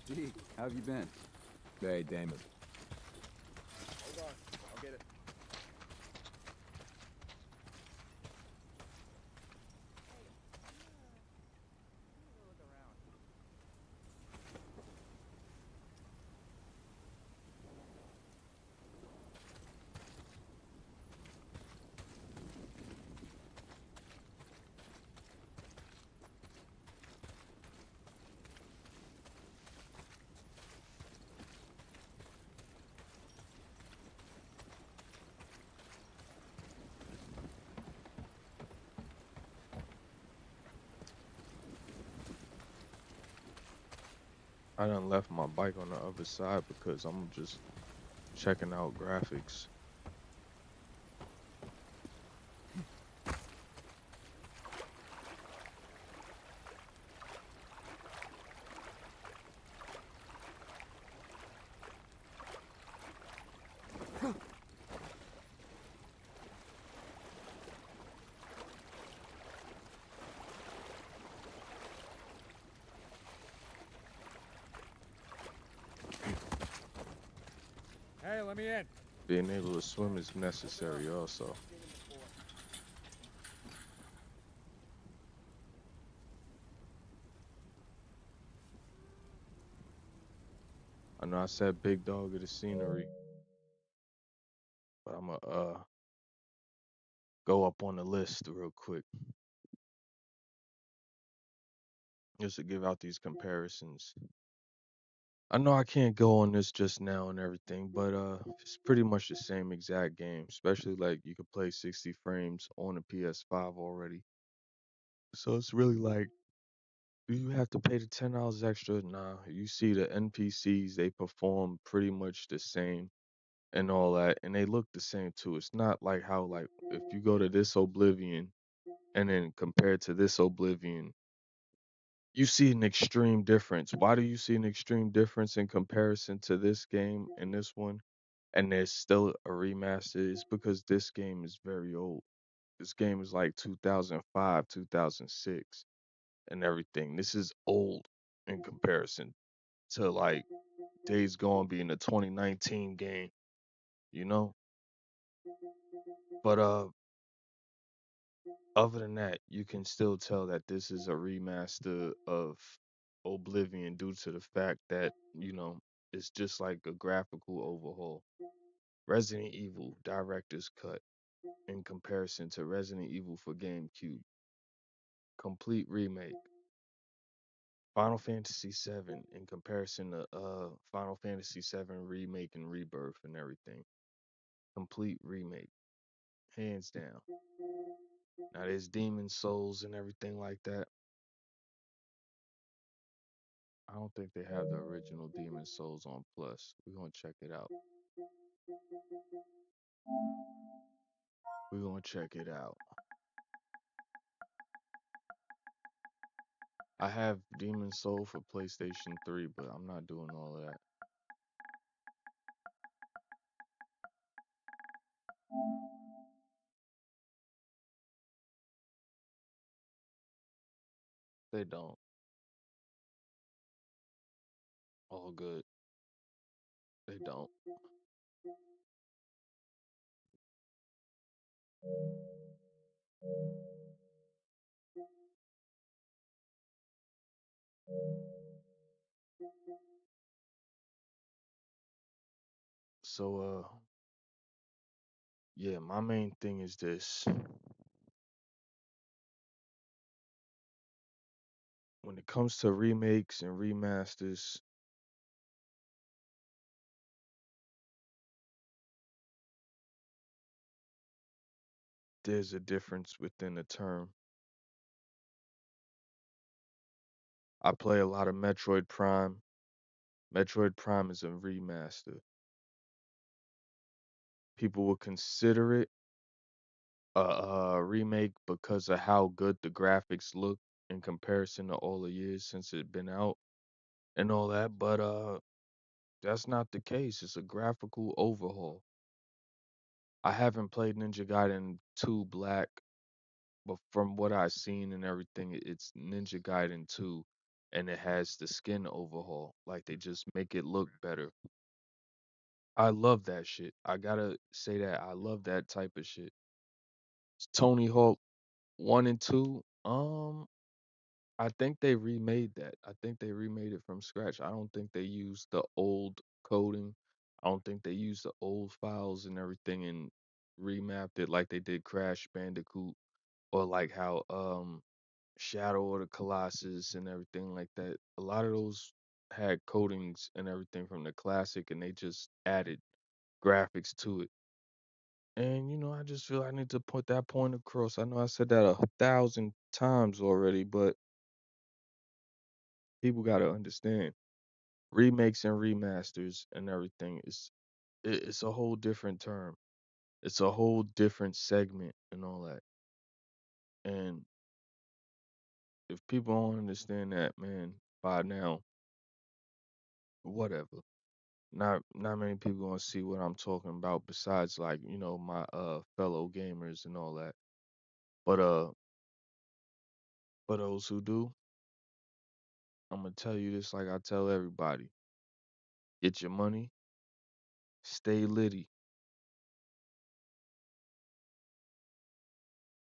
What do you think? Deke, how have you been? Hey, Damon. Hold on. I'll get it. I done left my bike on the other side because I'm just checking out graphics. Hey, let me in. Being able to swim is necessary also. I know I said big dog of the scenery, but I'm gonna go up on the list real quick just to give out these comparisons. I know I can't go on this just now and everything, but it's pretty much the same exact game, especially like you could play 60 frames on a PS5 already. So it's really like, do you have to pay the $10 extra? Nah, you see the NPCs, they perform pretty much the same and all that, and they look the same too. It's not like how like if you go to this Oblivion and then compared to this Oblivion, you see an extreme difference. Why do you see an extreme difference in comparison to this game and this one? And there's still a remaster is because this game is very old. This game is like 2005, 2006 and everything. This is old in comparison to like Days Gone being a 2019 game, you know? But Other than that, you can still tell that this is a remaster of Oblivion due to the fact that, it's just like a graphical overhaul. Resident Evil Director's Cut in comparison to Resident Evil for GameCube. Complete remake. Final Fantasy VII in comparison to Final Fantasy VII Remake and Rebirth and everything. Complete remake. Hands down. Now there's Demon Souls and everything like that. I don't think they have the original Demon Souls on Plus. We're gonna check it out. We're gonna check it out. I have Demon Soul for PlayStation 3, but I'm not doing all of that. They don't. All good. They don't. So yeah, my main thing is this. When it comes to remakes and remasters, there's a difference within the term. I play a lot of Metroid Prime. Metroid Prime is a remaster. People will consider it a remake because of how good the graphics look in comparison to all the years since it's been out and all that, but that's not the case. It's a graphical overhaul. I haven't played Ninja Gaiden 2 Black, but from what I've seen and everything, it's Ninja Gaiden 2 and it has the skin overhaul. Like they just make it look better. I love that shit. I gotta say that I love that type of shit. Tony Hawk 1 and 2, I think they remade that. I think they remade it from scratch. I don't think they used the old coding. I don't think they used the old files and everything and remapped it like they did Crash Bandicoot or like how Shadow of the Colossus and everything like that. A lot of those had codings and everything from the classic and they just added graphics to it. And I just feel I need to put that point across. I know I said that 1,000 times already, but people got to understand remakes and remasters and everything it's a whole different term. It's a whole different segment and all that. And if people don't understand that, man, by now, whatever. Not many people gonna see what I'm talking about besides like, my fellow gamers and all that. But for those who do, I'm gonna tell you this like I tell everybody. Get your money, stay litty.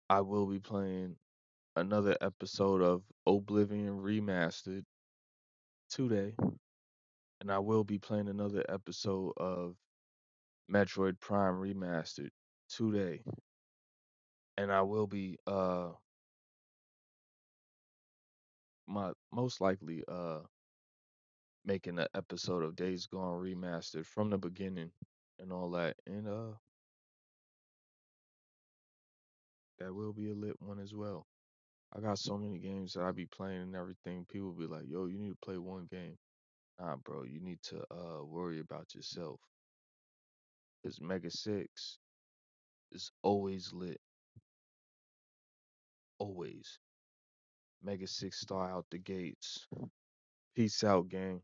I will be playing another episode of Oblivion Remastered today, and I will be playing another episode of Metroid Prime Remastered today, and I will be most likely making an episode of Days Gone Remastered from the beginning and all that, and that will be a lit one as well. I got so many games that I be playing and everything. People be like, "Yo, you need to play one game." Nah, bro, you need to worry about yourself. Cause Mega 6 is always lit. Always. Mega 6 star out the gates. Peace out, gang.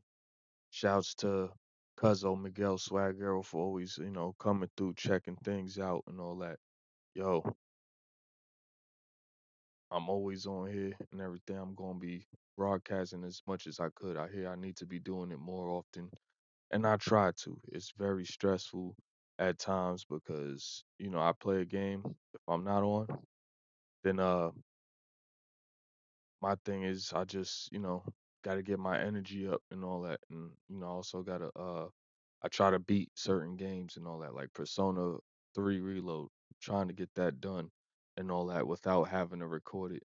Shouts to Cuzzo Miguel Swagger for always, coming through, checking things out and all that. Yo, I'm always on here and everything. I'm gonna be broadcasting as much as I could. I hear I need to be doing it more often. And I try to. It's very stressful at times because, I play a game. If I'm not on, then my thing is I just, gotta get my energy up and all that. And, also gotta I try to beat certain games and all that, like Persona 3 Reload, trying to get that done and all that without having to record it.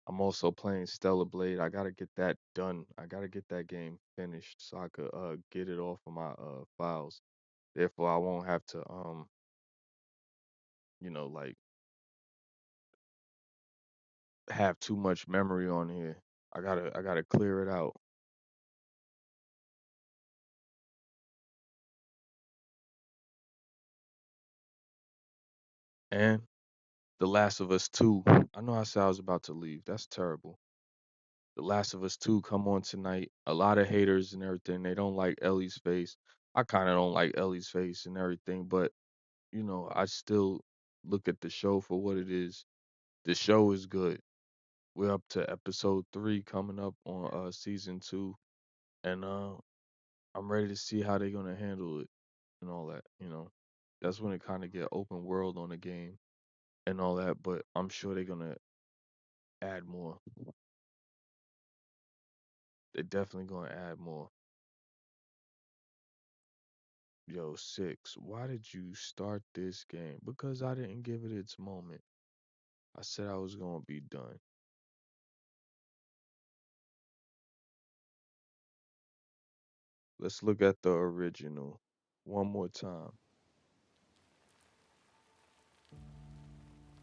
I'm also playing Stellar Blade. I gotta get that done. I gotta get that game finished so I could get it off of my files. Therefore I won't have to like have too much memory on here. I gotta clear it out. And The Last of Us 2. I know I said I was about to leave. That's terrible. The Last of Us 2 come on tonight. A lot of haters and everything. They don't like Ellie's face. I kind of don't like Ellie's face and everything, but I still look at the show for what it is. The show is good. We're up to episode 3 coming up on season 2, and I'm ready to see how they're gonna handle it and all that. That's when it kind of get open world on the game and all that, but I'm sure they're gonna add more. They're definitely gonna add more. Yo, Six, why did you start this game? Because I didn't give it its moment. I said I was gonna be done. Let's look at the original one more time.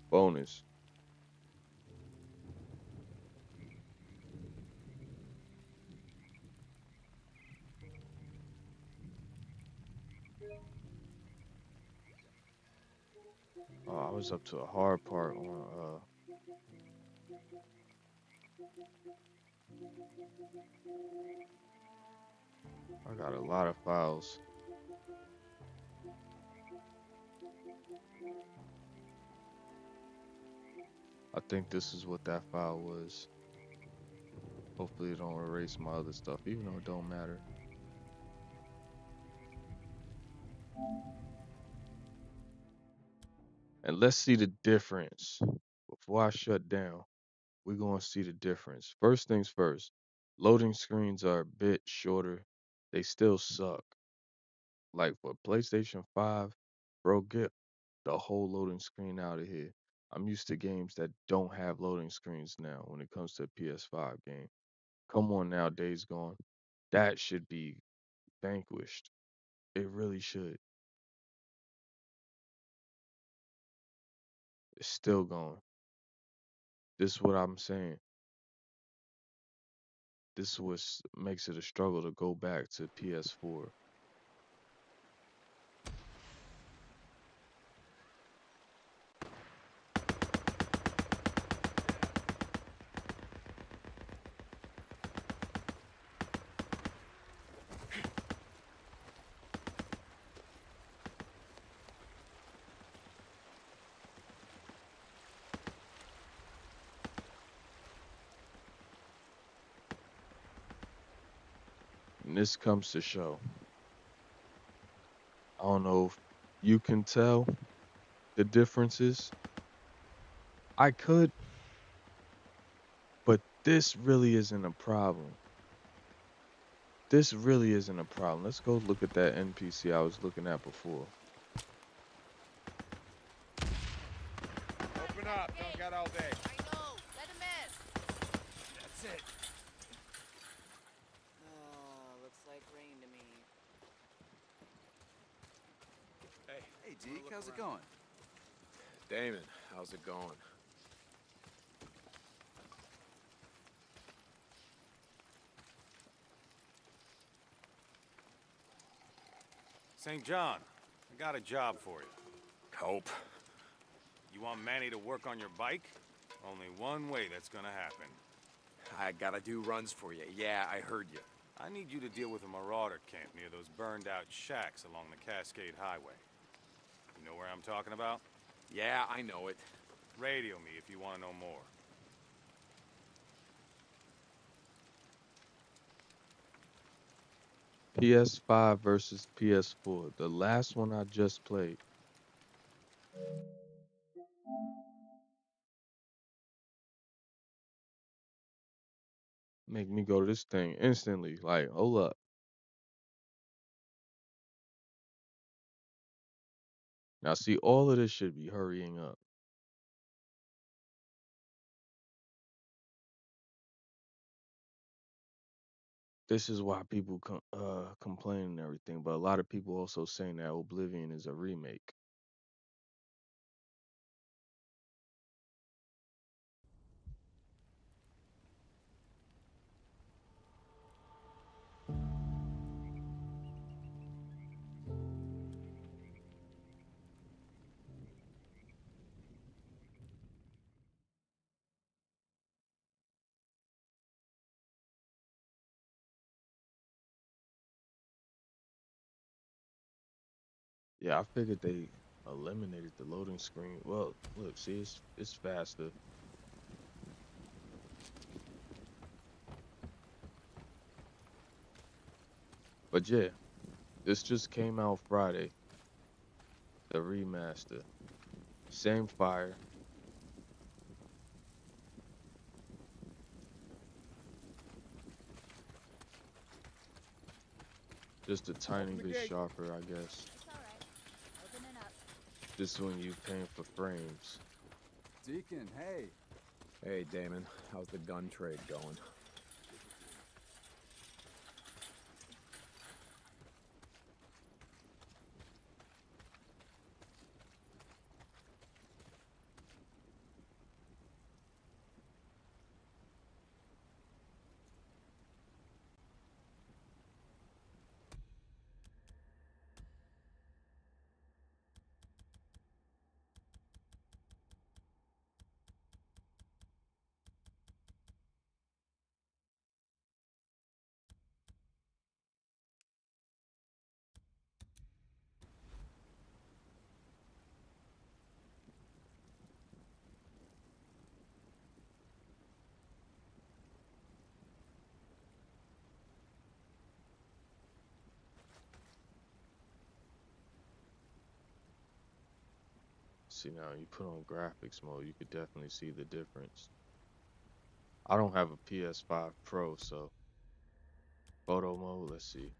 Bonus. Oh, I was up to a hard part on I got a lot of files. I think this is what that file was. Hopefully it don't erase my other stuff, even though it don't matter. And let's see the difference. Before I shut down, we're gonna see the difference. First things first, loading screens are a bit shorter. They still suck. Like for PlayStation 5, bro, get the whole loading screen out of here. I'm used to games that don't have loading screens now when it comes to a PS5 game. Come on now, Days Gone. That should be vanquished. It really should. It's still going. This is what I'm saying. This was makes it a struggle to go back to PS4. And this comes to show. I don't know if you can tell the differences. I could, but this really isn't a problem. This really isn't a problem. Let's go look at that NPC I was looking at before. Open up. Don't get all day. I know. Let him in. That's it. Looks like rain to me. Hey, Deke, how's it going? Damon, how's it going? St. John, I got a job for you. Hope. You want Manny to work on your bike? Only one way that's gonna happen. I gotta do runs for you. Yeah, I heard you. I need you to deal with a marauder camp near those burned out shacks along the Cascade Highway. You know where I'm talking about? Yeah, I know it. Radio me if you want to know more. PS5 versus PS4. The last one I just played. Make me go to this thing instantly. Like, hold up. Now, see, all of this should be hurrying up. This is why people complain and everything, but a lot of people also saying that Oblivion is a remake. Yeah, I figured they eliminated the loading screen. Well, look, see, it's faster. But yeah, this just came out Friday. The remaster, same fire, just a tiny Open the bit gate. sharper, I guess. It's alright. Open it up. Just when you paying for frames. Deacon, hey. Hey, Damon. How's the gun trade going? See, now you put on graphics mode, you could definitely see the difference. I don't have a PS5 Pro, so photo mode, let's see.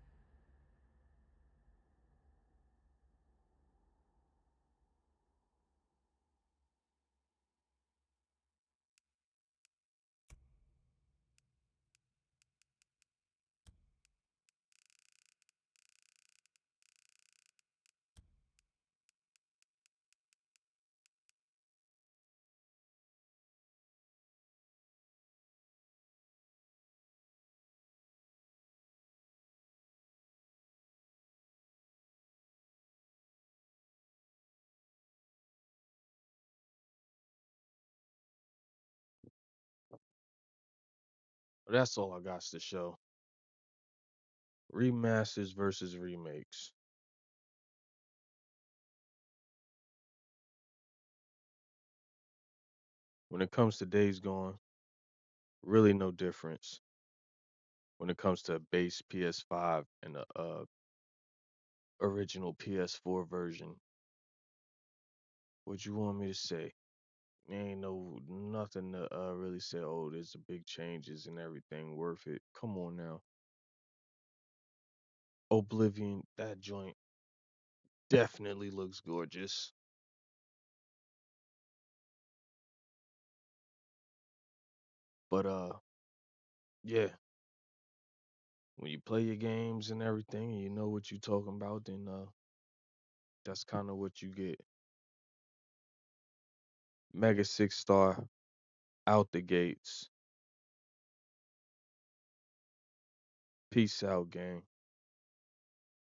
But that's all I got to show. Remasters versus remakes. When it comes to Days Gone, really no difference. When it comes to base PS5 and the original PS4 version, what you want me to say? There ain't no nothing to really say. Oh, there's a big changes and everything worth it. Come on now, Oblivion, that joint definitely looks gorgeous. But yeah, when you play your games and everything, and you know what you're talking about, then that's kind of what you get. Mega 6 star out the gates. Peace out, gang.